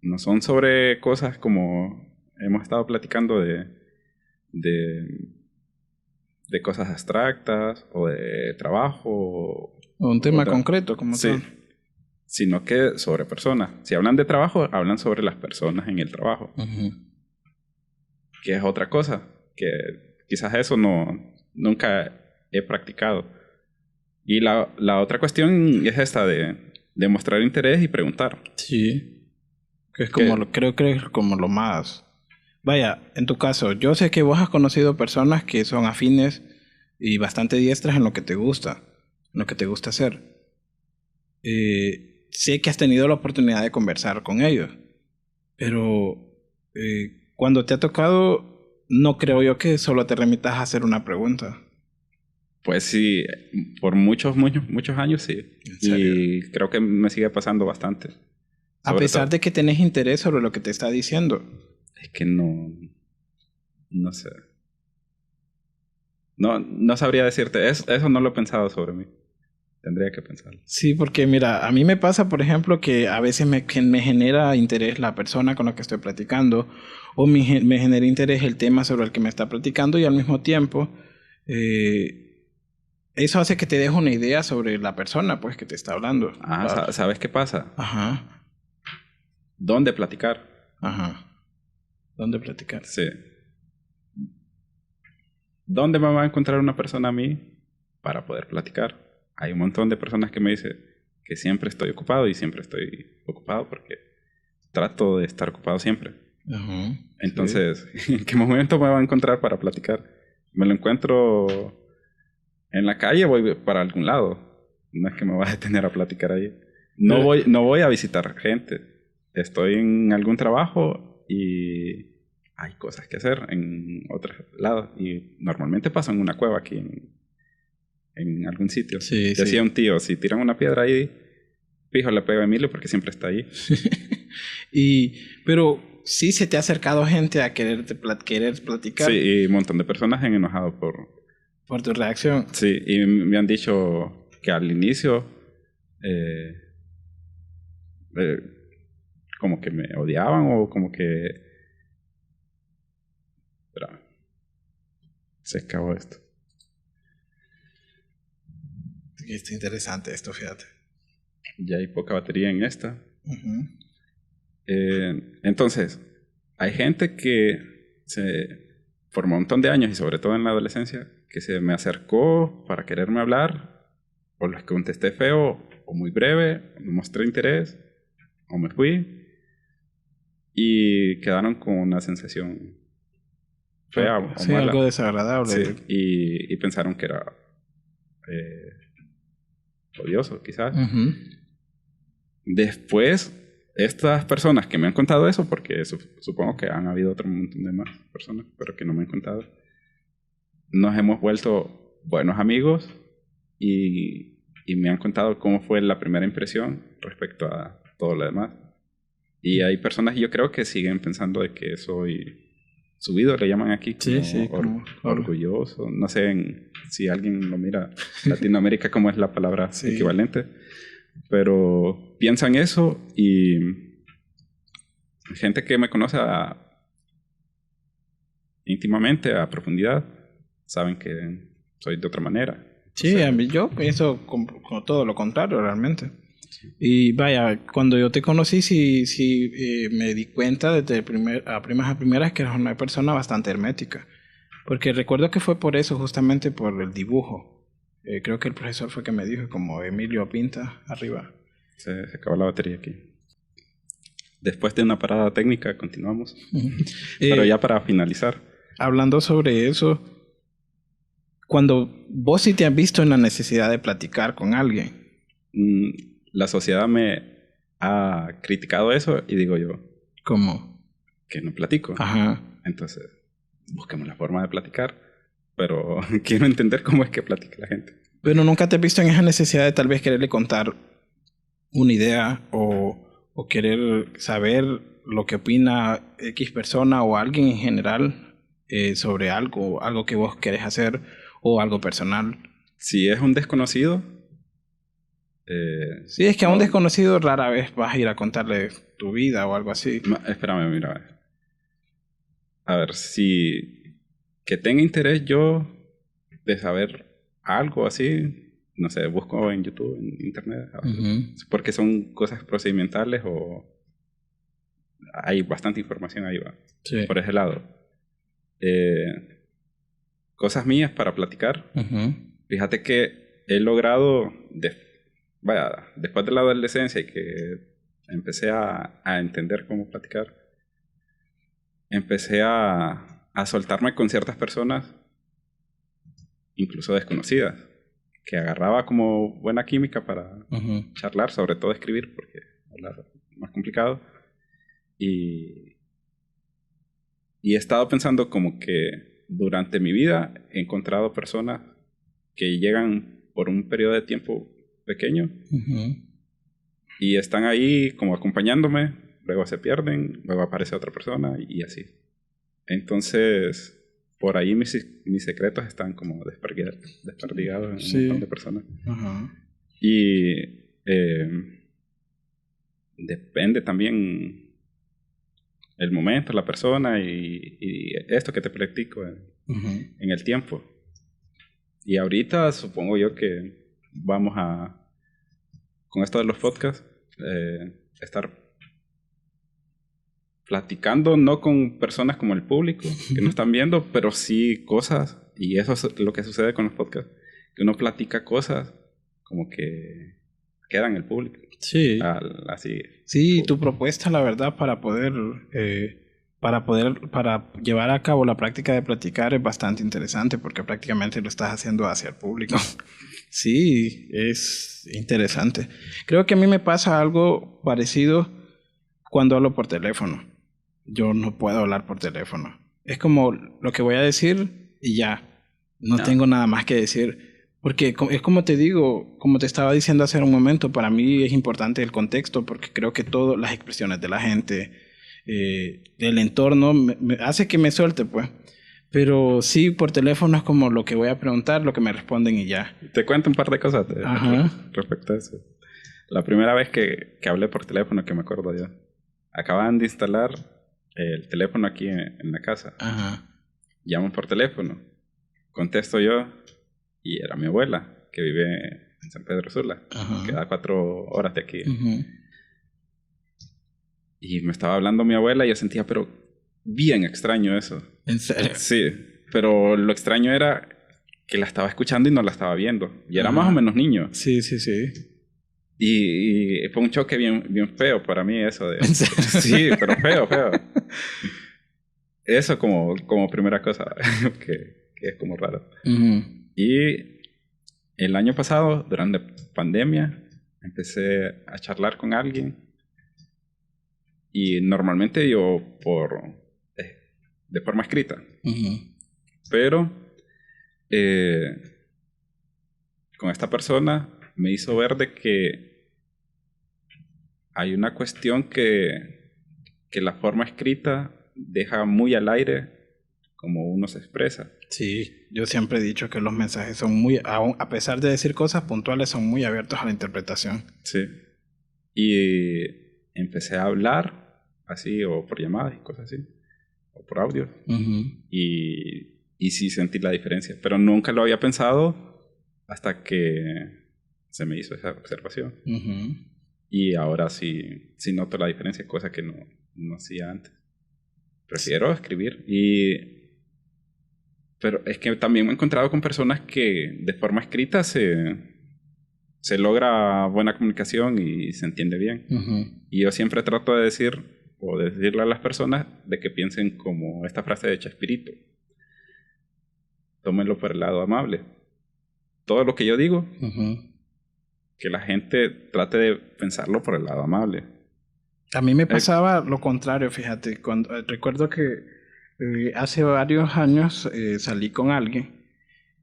[SPEAKER 1] No son sobre cosas como hemos estado platicando de cosas abstractas o de trabajo.
[SPEAKER 2] O un tema concreto, como
[SPEAKER 1] tal. Sino que sobre personas. Si hablan de trabajo, hablan sobre las personas en el trabajo. Que es otra cosa. Que quizás eso nunca he practicado. Y la otra cuestión es esta de mostrar interés y preguntar.
[SPEAKER 2] Sí. Que es como creo que es como lo más... Vaya, en tu caso, yo sé que vos has conocido personas que son afines y bastante diestras en lo que te gusta hacer. sé que has tenido la oportunidad de conversar con ellos, pero cuando te ha tocado, no creo yo que solo te remitas a hacer una pregunta.
[SPEAKER 1] Pues sí, por muchos años sí.
[SPEAKER 2] ¿En serio?
[SPEAKER 1] Y creo que me sigue pasando bastante.
[SPEAKER 2] A pesar de que tenés interés sobre lo que te está diciendo.
[SPEAKER 1] Es que no sé. No sabría decirte. Eso no lo he pensado sobre mí. Tendría que pensarlo.
[SPEAKER 2] Sí, porque mira, a mí me pasa, por ejemplo, que a veces me genera interés la persona con la que estoy platicando, o me genera interés el tema sobre el que me está platicando, y al mismo tiempo, eso hace que te deje una idea sobre la persona, pues, que te está hablando.
[SPEAKER 1] ¿Sabes qué pasa?
[SPEAKER 2] Ajá.
[SPEAKER 1] ¿Dónde platicar?
[SPEAKER 2] Ajá. ¿Dónde platicar?
[SPEAKER 1] Sí. ¿Dónde me va a encontrar una persona a mí para poder platicar? Hay un montón de personas que me dicen que siempre estoy ocupado y siempre estoy ocupado porque trato de estar ocupado siempre.
[SPEAKER 2] Ajá.
[SPEAKER 1] Entonces, sí. ¿En qué momento me va a encontrar para platicar? Me lo encuentro en la calle, voy para algún lado. No es que me va a detener a platicar ahí. No voy a visitar gente. Estoy en algún trabajo y hay cosas que hacer en otros lados. Y normalmente paso en una cueva aquí en algún sitio.
[SPEAKER 2] Sí,
[SPEAKER 1] Decía un tío, si tiran una piedra ahí, fijo le pego a Emilio porque siempre está ahí.
[SPEAKER 2] Pero sí se te ha acercado gente a querer platicar.
[SPEAKER 1] Sí, y un montón de personas han enojado
[SPEAKER 2] por tu reacción.
[SPEAKER 1] Sí, y me han dicho que al inicio como que me odiaban o como que... Espera, se acabó esto.
[SPEAKER 2] Está interesante esto, fíjate.
[SPEAKER 1] Ya hay poca batería en esta.
[SPEAKER 2] Uh-huh.
[SPEAKER 1] Entonces, hay gente que por un montón de años y sobre todo en la adolescencia, que se me acercó para quererme hablar, o los que contesté feo o muy breve, o no mostré interés, o me fui, y quedaron con una sensación fea o
[SPEAKER 2] sí,
[SPEAKER 1] mala.
[SPEAKER 2] Algo desagradable.
[SPEAKER 1] Sí, y pensaron que era odioso, quizás.
[SPEAKER 2] Uh-huh.
[SPEAKER 1] Después, estas personas que me han contado eso, porque supongo que han habido otro montón de más personas, pero que no me han contado, nos hemos vuelto buenos amigos y me han contado cómo fue la primera impresión respecto a todo lo demás. Y hay personas, yo creo, que siguen pensando de que soy subido, le llaman aquí, como orgulloso. No sé si alguien lo mira en Latinoamérica cómo es la palabra equivalente, pero piensan eso y gente que me conoce íntimamente, a profundidad, saben que soy de otra manera.
[SPEAKER 2] Sí, yo pienso con todo lo contrario realmente. Y vaya, cuando yo te conocí, sí me di cuenta desde a primeras que eras una persona bastante hermética. Porque recuerdo que fue por eso, justamente por el dibujo. Creo que el profesor fue que me dijo, como Emilio pinta arriba.
[SPEAKER 1] Se acabó la batería aquí. Después de una parada técnica, continuamos. Pero ya para finalizar.
[SPEAKER 2] Hablando sobre eso, cuando vos sí te has visto en la necesidad de platicar con alguien.
[SPEAKER 1] La sociedad me ha criticado eso y digo yo,
[SPEAKER 2] ¿cómo?
[SPEAKER 1] Que no platico.
[SPEAKER 2] Ajá.
[SPEAKER 1] Entonces, busquemos la forma de platicar, pero quiero entender cómo es que platica la gente.
[SPEAKER 2] Pero nunca te has visto en esa necesidad de tal vez quererle contar una idea o querer saber lo que opina X persona o alguien en general sobre algo que vos querés hacer o algo personal.
[SPEAKER 1] Si es un desconocido...
[SPEAKER 2] sí, es que a un desconocido rara vez vas a ir a contarle tu vida o algo así.
[SPEAKER 1] No, espérame, mira. A ver, si... Que tenga interés yo de saber algo así, no sé, busco en YouTube, en internet, uh-huh. Porque son cosas procedimentales o hay bastante información ahí, va. Sí. Por ese lado. Cosas mías para platicar. Uh-huh. Fíjate que he logrado, después de la adolescencia y que empecé a entender cómo platicar, empecé a soltarme con ciertas personas, incluso desconocidas, que agarraba como buena química para charlar, sobre todo escribir, porque hablar es más complicado. Y he estado pensando como que durante mi vida he encontrado personas que llegan por un periodo de tiempo pequeño y están ahí como acompañándome, luego se pierden, luego aparece otra persona y así. Entonces, por ahí mis secretos están como desperdigados en un montón de personas. Y depende también el momento, la persona y esto que te platico en el tiempo. Y ahorita supongo yo que vamos a, con esto de los podcasts, estar platicando, no con personas como el público, que no están viendo, pero sí cosas, y eso es lo que sucede con los podcasts, que uno platica cosas como que quedan en el público.
[SPEAKER 2] Sí.
[SPEAKER 1] Así.
[SPEAKER 2] Sí, tu propuesta, la verdad, para llevar a cabo la práctica de platicar es bastante interesante porque prácticamente lo estás haciendo hacia el público. Sí, es interesante. Creo que a mí me pasa algo parecido cuando hablo por teléfono. Yo no puedo hablar por teléfono. Es como lo que voy a decir y ya. No tengo nada más que decir. Porque es como te digo, como te estaba diciendo hace un momento, para mí es importante el contexto porque creo que todas las expresiones de la gente, del entorno, me hace que me suelte, pues. Pero sí, por teléfono es como lo que voy a preguntar, lo que me responden y ya.
[SPEAKER 1] Te cuento un par de cosas respecto a eso. La primera vez que hablé por teléfono, que me acuerdo yo, acababan de instalar el teléfono aquí en la casa. Llaman por teléfono. Contesto yo y era mi abuela, que vive en San Pedro Sula, que da 4 horas de aquí. Y me estaba hablando mi abuela y yo sentía, pero bien extraño eso.
[SPEAKER 2] ¿En serio?
[SPEAKER 1] Sí, pero lo extraño era que la estaba escuchando y no la estaba viendo. Y era más o menos niño.
[SPEAKER 2] Sí.
[SPEAKER 1] Y fue un choque bien feo para mí eso.
[SPEAKER 2] ¿En serio?
[SPEAKER 1] Sí, pero feo. Eso como primera cosa que es como raro. Y el año pasado, durante pandemia, empecé a charlar con alguien. Y normalmente yo de forma escrita. Pero con esta persona me hizo ver de que hay una cuestión que la forma escrita deja muy al aire como uno se expresa.
[SPEAKER 2] Sí, yo siempre he dicho que los mensajes son a pesar de decir cosas puntuales, son muy abiertos a la interpretación.
[SPEAKER 1] Sí. Y empecé a hablar así, o por llamadas y cosas así, o por audio. Y sí sentí la diferencia, pero nunca lo había pensado hasta que se me hizo esa observación. Y ahora sí noto la diferencia, cosa que no hacía antes. Prefiero escribir. Pero es que también me he encontrado con personas que de forma escrita se logra buena comunicación y se entiende bien. Y yo siempre trato de decirle a las personas de que piensen como esta frase de Chespirito. Tómenlo por el lado amable. Todo lo que yo digo, que la gente trate de pensarlo por el lado amable.
[SPEAKER 2] A mí me pasaba lo contrario, fíjate. Recuerdo que hace varios años salí con alguien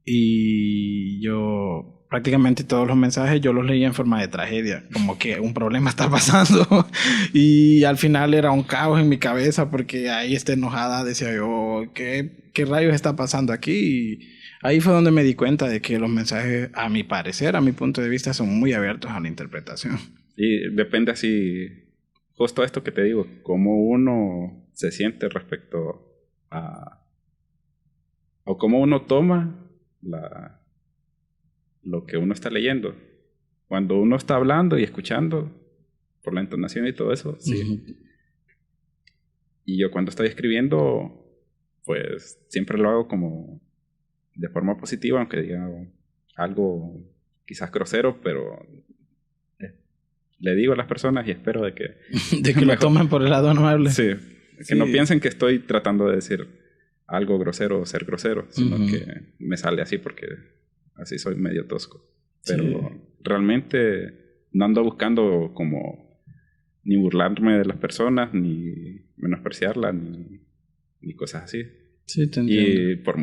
[SPEAKER 2] y yo prácticamente todos los mensajes yo los leía en forma de tragedia, como que un problema está pasando y al final era un caos en mi cabeza porque ahí está enojada, decía yo, ¿qué rayos está pasando aquí? Y ahí fue donde me di cuenta de que los mensajes, a mi parecer, a mi punto de vista, son muy abiertos a la interpretación.
[SPEAKER 1] Y depende así, justo esto que te digo, cómo uno se siente respecto o cómo uno toma lo que uno está leyendo. Cuando uno está hablando y escuchando, por la entonación y todo eso, sí. Y yo cuando estoy escribiendo, pues siempre lo hago como de forma positiva, aunque diga algo quizás grosero, pero le digo a las personas y espero de que
[SPEAKER 2] lo tomen por el lado amable.
[SPEAKER 1] Sí, que no piensen que estoy tratando de decir algo grosero o ser grosero, sino que me sale así porque así soy medio tosco. pero realmente no ando buscando como ni burlarme de las personas, ni menospreciarlas, ni cosas así.
[SPEAKER 2] Sí, te entiendo.
[SPEAKER 1] Y por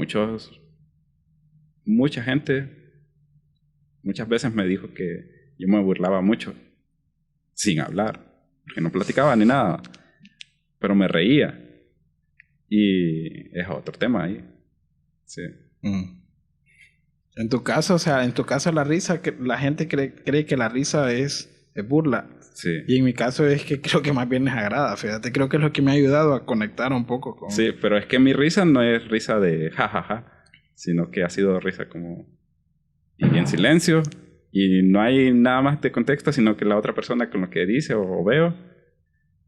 [SPEAKER 1] mucha gente, muchas veces me dijo que yo me burlaba mucho, sin hablar, porque no platicaba ni nada, pero me reía. Y es otro tema ahí. Sí.
[SPEAKER 2] En tu caso, la risa, que la gente cree que la risa es burla.
[SPEAKER 1] Sí.
[SPEAKER 2] Y en mi caso es que creo que más bien les agrada, fíjate. Creo que es lo que me ha ayudado a conectar un poco con...
[SPEAKER 1] Sí, pero es que mi risa no es risa de jajaja, sino que ha sido risa como... Y en silencio. Y no hay nada más de contexto, sino que la otra persona con lo que dice o veo.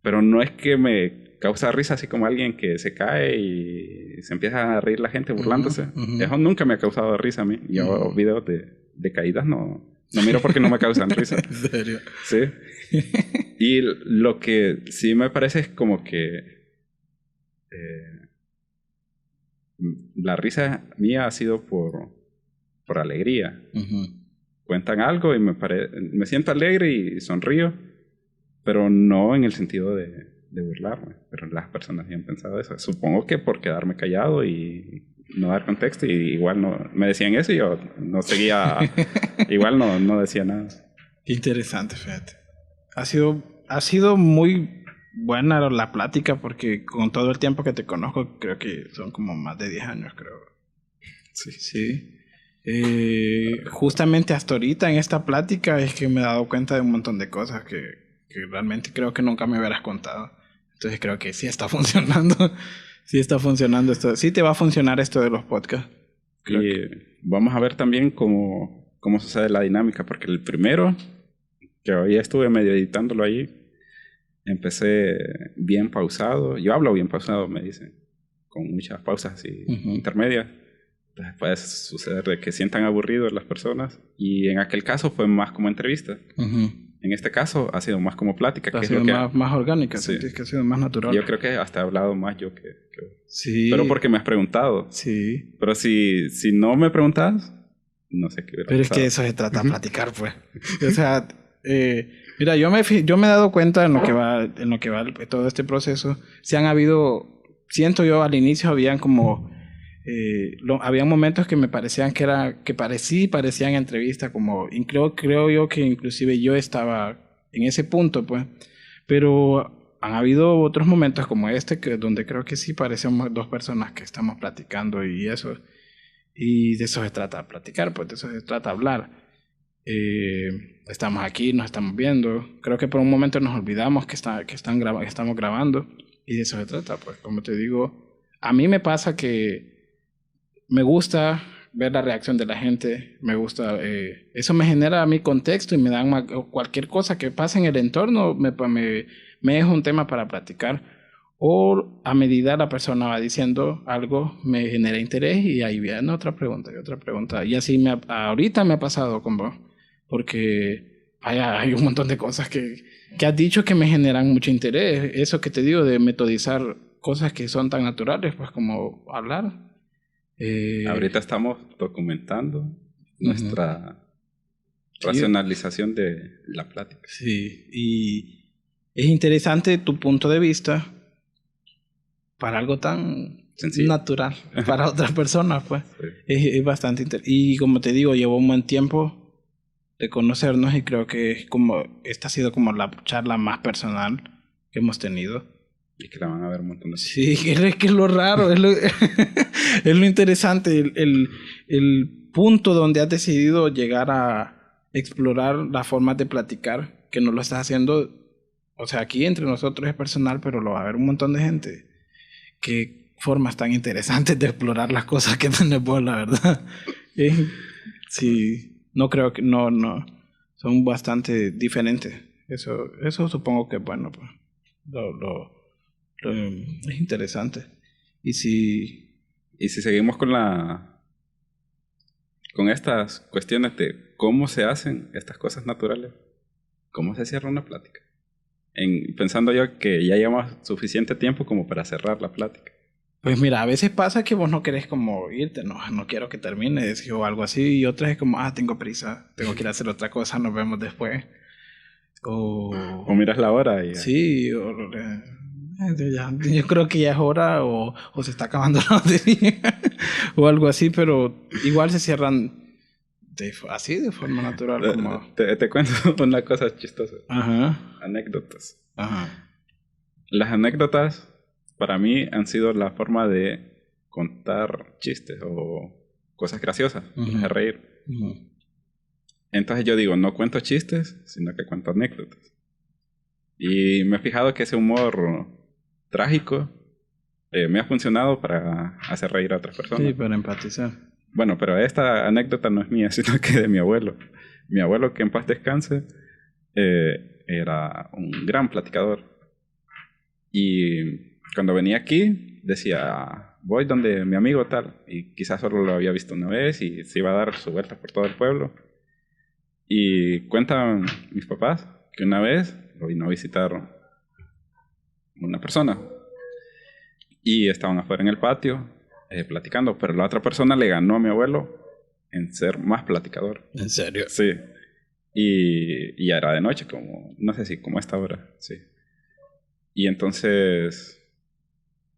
[SPEAKER 1] Pero no es que me causa risa así como alguien que se cae y se empieza a reír la gente burlándose. Eso nunca me ha causado risa a mí. Yo videos de caídas no miro porque no me causan risa.
[SPEAKER 2] ¿En serio?
[SPEAKER 1] Sí. Y lo que sí me parece es como que la risa mía ha sido por alegría. Cuentan algo y me siento alegre y sonrío, pero no en el sentido de burlarme. Pero las personas ya han pensado eso. Supongo que por quedarme callado y no dar contexto, y igual no me decían eso y yo no seguía, igual no decía nada.
[SPEAKER 2] Qué interesante, fíjate. Ha sido muy buena la plática porque con todo el tiempo que te conozco, creo que son como más de 10 años, creo. Sí. Justamente hasta ahorita en esta plática es que me he dado cuenta de un montón de cosas que realmente creo que nunca me hubieras contado. Entonces creo que sí está funcionando. Sí está funcionando esto. Sí te va a funcionar esto de los podcasts.
[SPEAKER 1] Vamos a ver también cómo sucede la dinámica, porque el primero, que hoy estuve medio editándolo ahí, empecé bien pausado. Yo hablo bien pausado, me dicen, con muchas pausas así intermedias. Entonces puede suceder de que sientan aburridos las personas, y en aquel caso fue más como entrevista. En este caso ha sido más como plática.
[SPEAKER 2] Ha sido más orgánica,
[SPEAKER 1] sí.
[SPEAKER 2] Que ha sido más natural.
[SPEAKER 1] Yo creo que hasta he hablado más yo que...
[SPEAKER 2] Sí.
[SPEAKER 1] Pero porque me has preguntado.
[SPEAKER 2] Sí.
[SPEAKER 1] Pero si no me preguntas, no sé qué hubiera
[SPEAKER 2] Pero
[SPEAKER 1] pasado.
[SPEAKER 2] es que eso se trata de platicar, pues. O sea, mira, yo me he dado cuenta en lo que va todo este proceso. Si han habido, siento yo al inicio habían como... había momentos que me parecían parecían entrevistas, como creo yo que inclusive yo estaba en ese punto, pues, pero han habido otros momentos como donde creo que sí parecemos dos personas que estamos platicando y de eso se trata platicar, pues de eso se trata hablar. Estamos aquí, nos estamos viendo, creo que por un momento nos olvidamos que estamos grabando, y de eso se trata, pues, como te digo, a mí me pasa que me gusta ver la reacción de la gente, me gusta, eso me genera a mí contexto y me dan cualquier cosa que pase en el entorno, me es un tema para platicar, o a medida la persona va diciendo algo, me genera interés y ahí viene otra pregunta y otra pregunta, y así ahorita me ha pasado con vos, porque hay un montón de cosas que has dicho que me generan mucho interés, eso que te digo de metodizar cosas que son tan naturales, pues como hablar.
[SPEAKER 1] Ahorita estamos documentando nuestra racionalización de la plática.
[SPEAKER 2] Sí, y es interesante tu punto de vista para algo tan sencillo, natural para otras personas, pues. Sí. Es bastante interesante. Y como te digo, llevo un buen tiempo de conocernos y creo que esta ha sido como la charla más personal que hemos tenido.
[SPEAKER 1] Y que la van a ver un montón de...
[SPEAKER 2] Sí, es que es lo raro, es lo interesante, el punto donde has decidido llegar a explorar las formas de platicar, que no lo estás haciendo, o sea, aquí entre nosotros es personal, pero lo va a ver un montón de gente. Qué formas tan interesantes de explorar las cosas que tenemos, la verdad. Sí, no creo que, no, son bastante diferentes. Eso supongo que es bueno, pues. Es interesante. Y si
[SPEAKER 1] seguimos con estas cuestiones de cómo se hacen estas cosas naturales, ¿cómo se cierra una plática? Pensando yo que ya llevamos suficiente tiempo como para cerrar la plática.
[SPEAKER 2] Pues mira, a veces pasa que vos no querés como irte, no quiero que termines o algo así, y otras es como, tengo prisa, tengo que ir a hacer otra cosa, nos vemos después.
[SPEAKER 1] O miras la hora y...
[SPEAKER 2] Sí, yo creo que ya es hora o se está acabando la batería o algo así, pero igual se cierran así de forma natural. Como...
[SPEAKER 1] Te cuento una cosa chistosa.
[SPEAKER 2] Ajá.
[SPEAKER 1] Anécdotas.
[SPEAKER 2] Ajá.
[SPEAKER 1] Las anécdotas para mí han sido la forma de contar chistes o cosas graciosas, de reír. Entonces yo digo, no cuento chistes, sino que cuento anécdotas. Y me he fijado que ese humor trágico me ha funcionado para hacer reír a otras personas.
[SPEAKER 2] Sí, para empatizar.
[SPEAKER 1] Bueno, pero esta anécdota no es mía, sino que de mi abuelo. Mi abuelo, que en paz descanse, era un gran platicador. Y cuando venía aquí, decía, voy donde mi amigo tal. Y quizás solo lo había visto una vez y se iba a dar su vuelta por todo el pueblo. Y cuentan mis papás que una vez lo vino a visitar una persona. Y estaban afuera en el patio platicando, pero la otra persona le ganó a mi abuelo en ser más platicador.
[SPEAKER 2] ¿En serio?
[SPEAKER 1] Sí. Y ya era de noche, como, no sé si como a esta hora, sí. Y entonces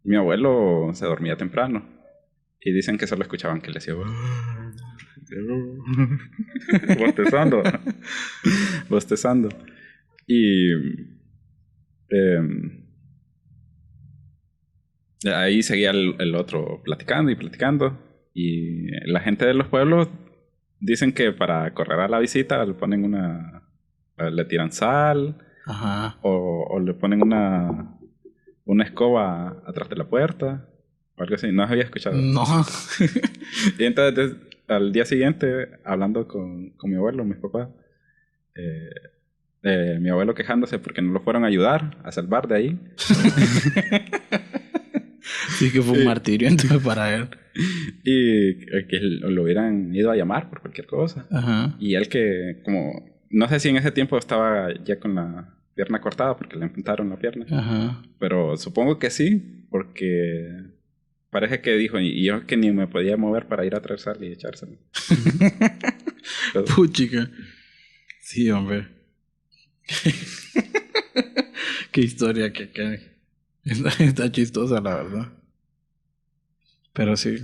[SPEAKER 1] mi abuelo se dormía temprano. Y dicen que solo escuchaban que le decía... bostezando. Bostezando. Y... ahí seguía el otro platicando y platicando. Y la gente de los pueblos dicen que para correr a la visita le ponen le tiran sal.
[SPEAKER 2] Ajá.
[SPEAKER 1] O le ponen una escoba atrás de la puerta. O algo así. No había escuchado.
[SPEAKER 2] No.
[SPEAKER 1] Y entonces al día siguiente, hablando con mi abuelo, mis papás, mi abuelo quejándose porque no lo fueron a ayudar a salvar de ahí.
[SPEAKER 2] Sí que fue un martirio entonces para él.
[SPEAKER 1] Y que lo hubieran ido a llamar por cualquier cosa.
[SPEAKER 2] Ajá.
[SPEAKER 1] Y él que como... No sé si en ese tiempo estaba ya con la pierna cortada porque le amputaron la pierna.
[SPEAKER 2] Ajá.
[SPEAKER 1] Pero supongo que sí, porque parece que dijo, y yo que ni me podía mover para ir a traer sal y echárselo.
[SPEAKER 2] Puchica. Sí, hombre. Qué historia que está chistosa, la verdad. Pero sí,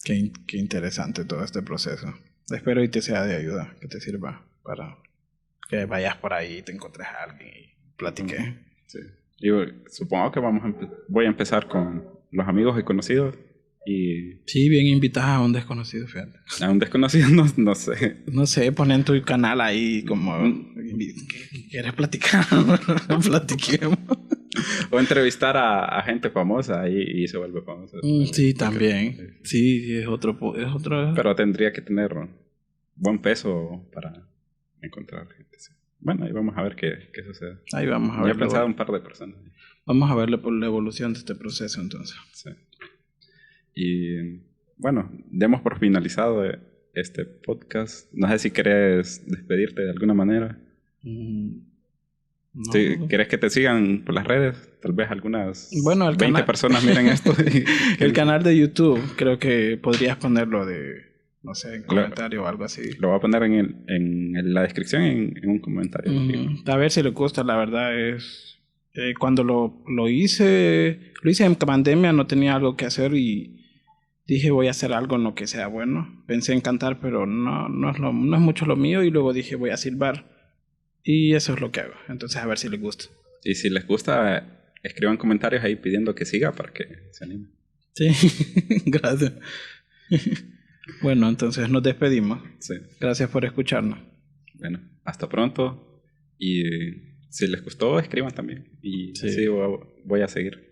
[SPEAKER 2] qué interesante todo este proceso. Espero y te sea de ayuda, que te sirva para que vayas por ahí y te encuentres a alguien y platiques.
[SPEAKER 1] Sí. Y supongo que voy a empezar con los amigos y conocidos. Y
[SPEAKER 2] sí, bien invitas a un desconocido, fíjate.
[SPEAKER 1] A un desconocido no sé.
[SPEAKER 2] No sé, ponen tu canal ahí como... ¿Quieres platicar? Platiquemos.
[SPEAKER 1] O entrevistar a gente famosa y se vuelve famosa.
[SPEAKER 2] Sí, también. Sí, es otro...
[SPEAKER 1] Pero tendría que tener buen peso para encontrar gente. Sí. Bueno, ahí vamos a ver qué sucede.
[SPEAKER 2] Ahí vamos a ver.
[SPEAKER 1] Ya he pensado un par de personas.
[SPEAKER 2] Vamos a verle por la evolución de este proceso entonces.
[SPEAKER 1] Sí. Y bueno, demos por finalizado este podcast. No sé si querés despedirte de alguna manera.
[SPEAKER 2] No.
[SPEAKER 1] Si querés que te sigan por las redes, tal vez algunas
[SPEAKER 2] 20
[SPEAKER 1] personas miren esto.
[SPEAKER 2] El canal de YouTube, creo que podrías ponerlo no sé, en comentario o algo así.
[SPEAKER 1] Lo voy a poner en la descripción, en un comentario.
[SPEAKER 2] A ver si le gusta, la verdad es... cuando lo hice en pandemia, no tenía algo que hacer y dije voy a hacer algo en lo que sea bueno. Pensé en cantar, pero no es mucho lo mío y luego dije voy a silbar. Y eso es lo que hago. Entonces a ver si les gusta.
[SPEAKER 1] Y si les gusta, escriban comentarios ahí pidiendo que siga para que se anime.
[SPEAKER 2] Sí, gracias. Bueno, entonces nos despedimos.
[SPEAKER 1] Sí.
[SPEAKER 2] Gracias por escucharnos.
[SPEAKER 1] Bueno, hasta pronto. Y si les gustó, escriban también. Y así voy a seguir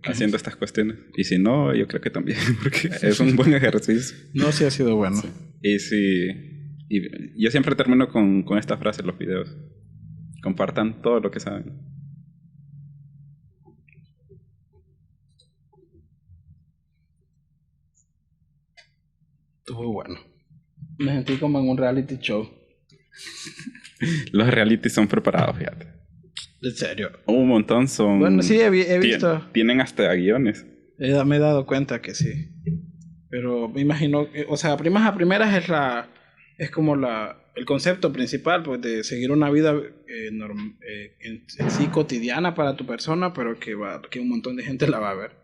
[SPEAKER 1] haciendo estas cuestiones. Y si no, yo creo que también, porque es un buen ejercicio.
[SPEAKER 2] No, sí ha sido bueno.
[SPEAKER 1] Sí. Y yo siempre termino con esta frase en los videos. Compartan todo lo que saben.
[SPEAKER 2] Estuvo bueno. Me sentí como en un reality show.
[SPEAKER 1] Los realities son preparados, fíjate.
[SPEAKER 2] ¿En serio?
[SPEAKER 1] Un montón son...
[SPEAKER 2] Bueno, sí, he visto.
[SPEAKER 1] Tienen hasta guiones.
[SPEAKER 2] Me he dado cuenta que sí. Pero me imagino que, o sea, primas a primeras es como el concepto principal, pues, de seguir una vida en sí cotidiana para tu persona, pero que un montón de gente la va a ver.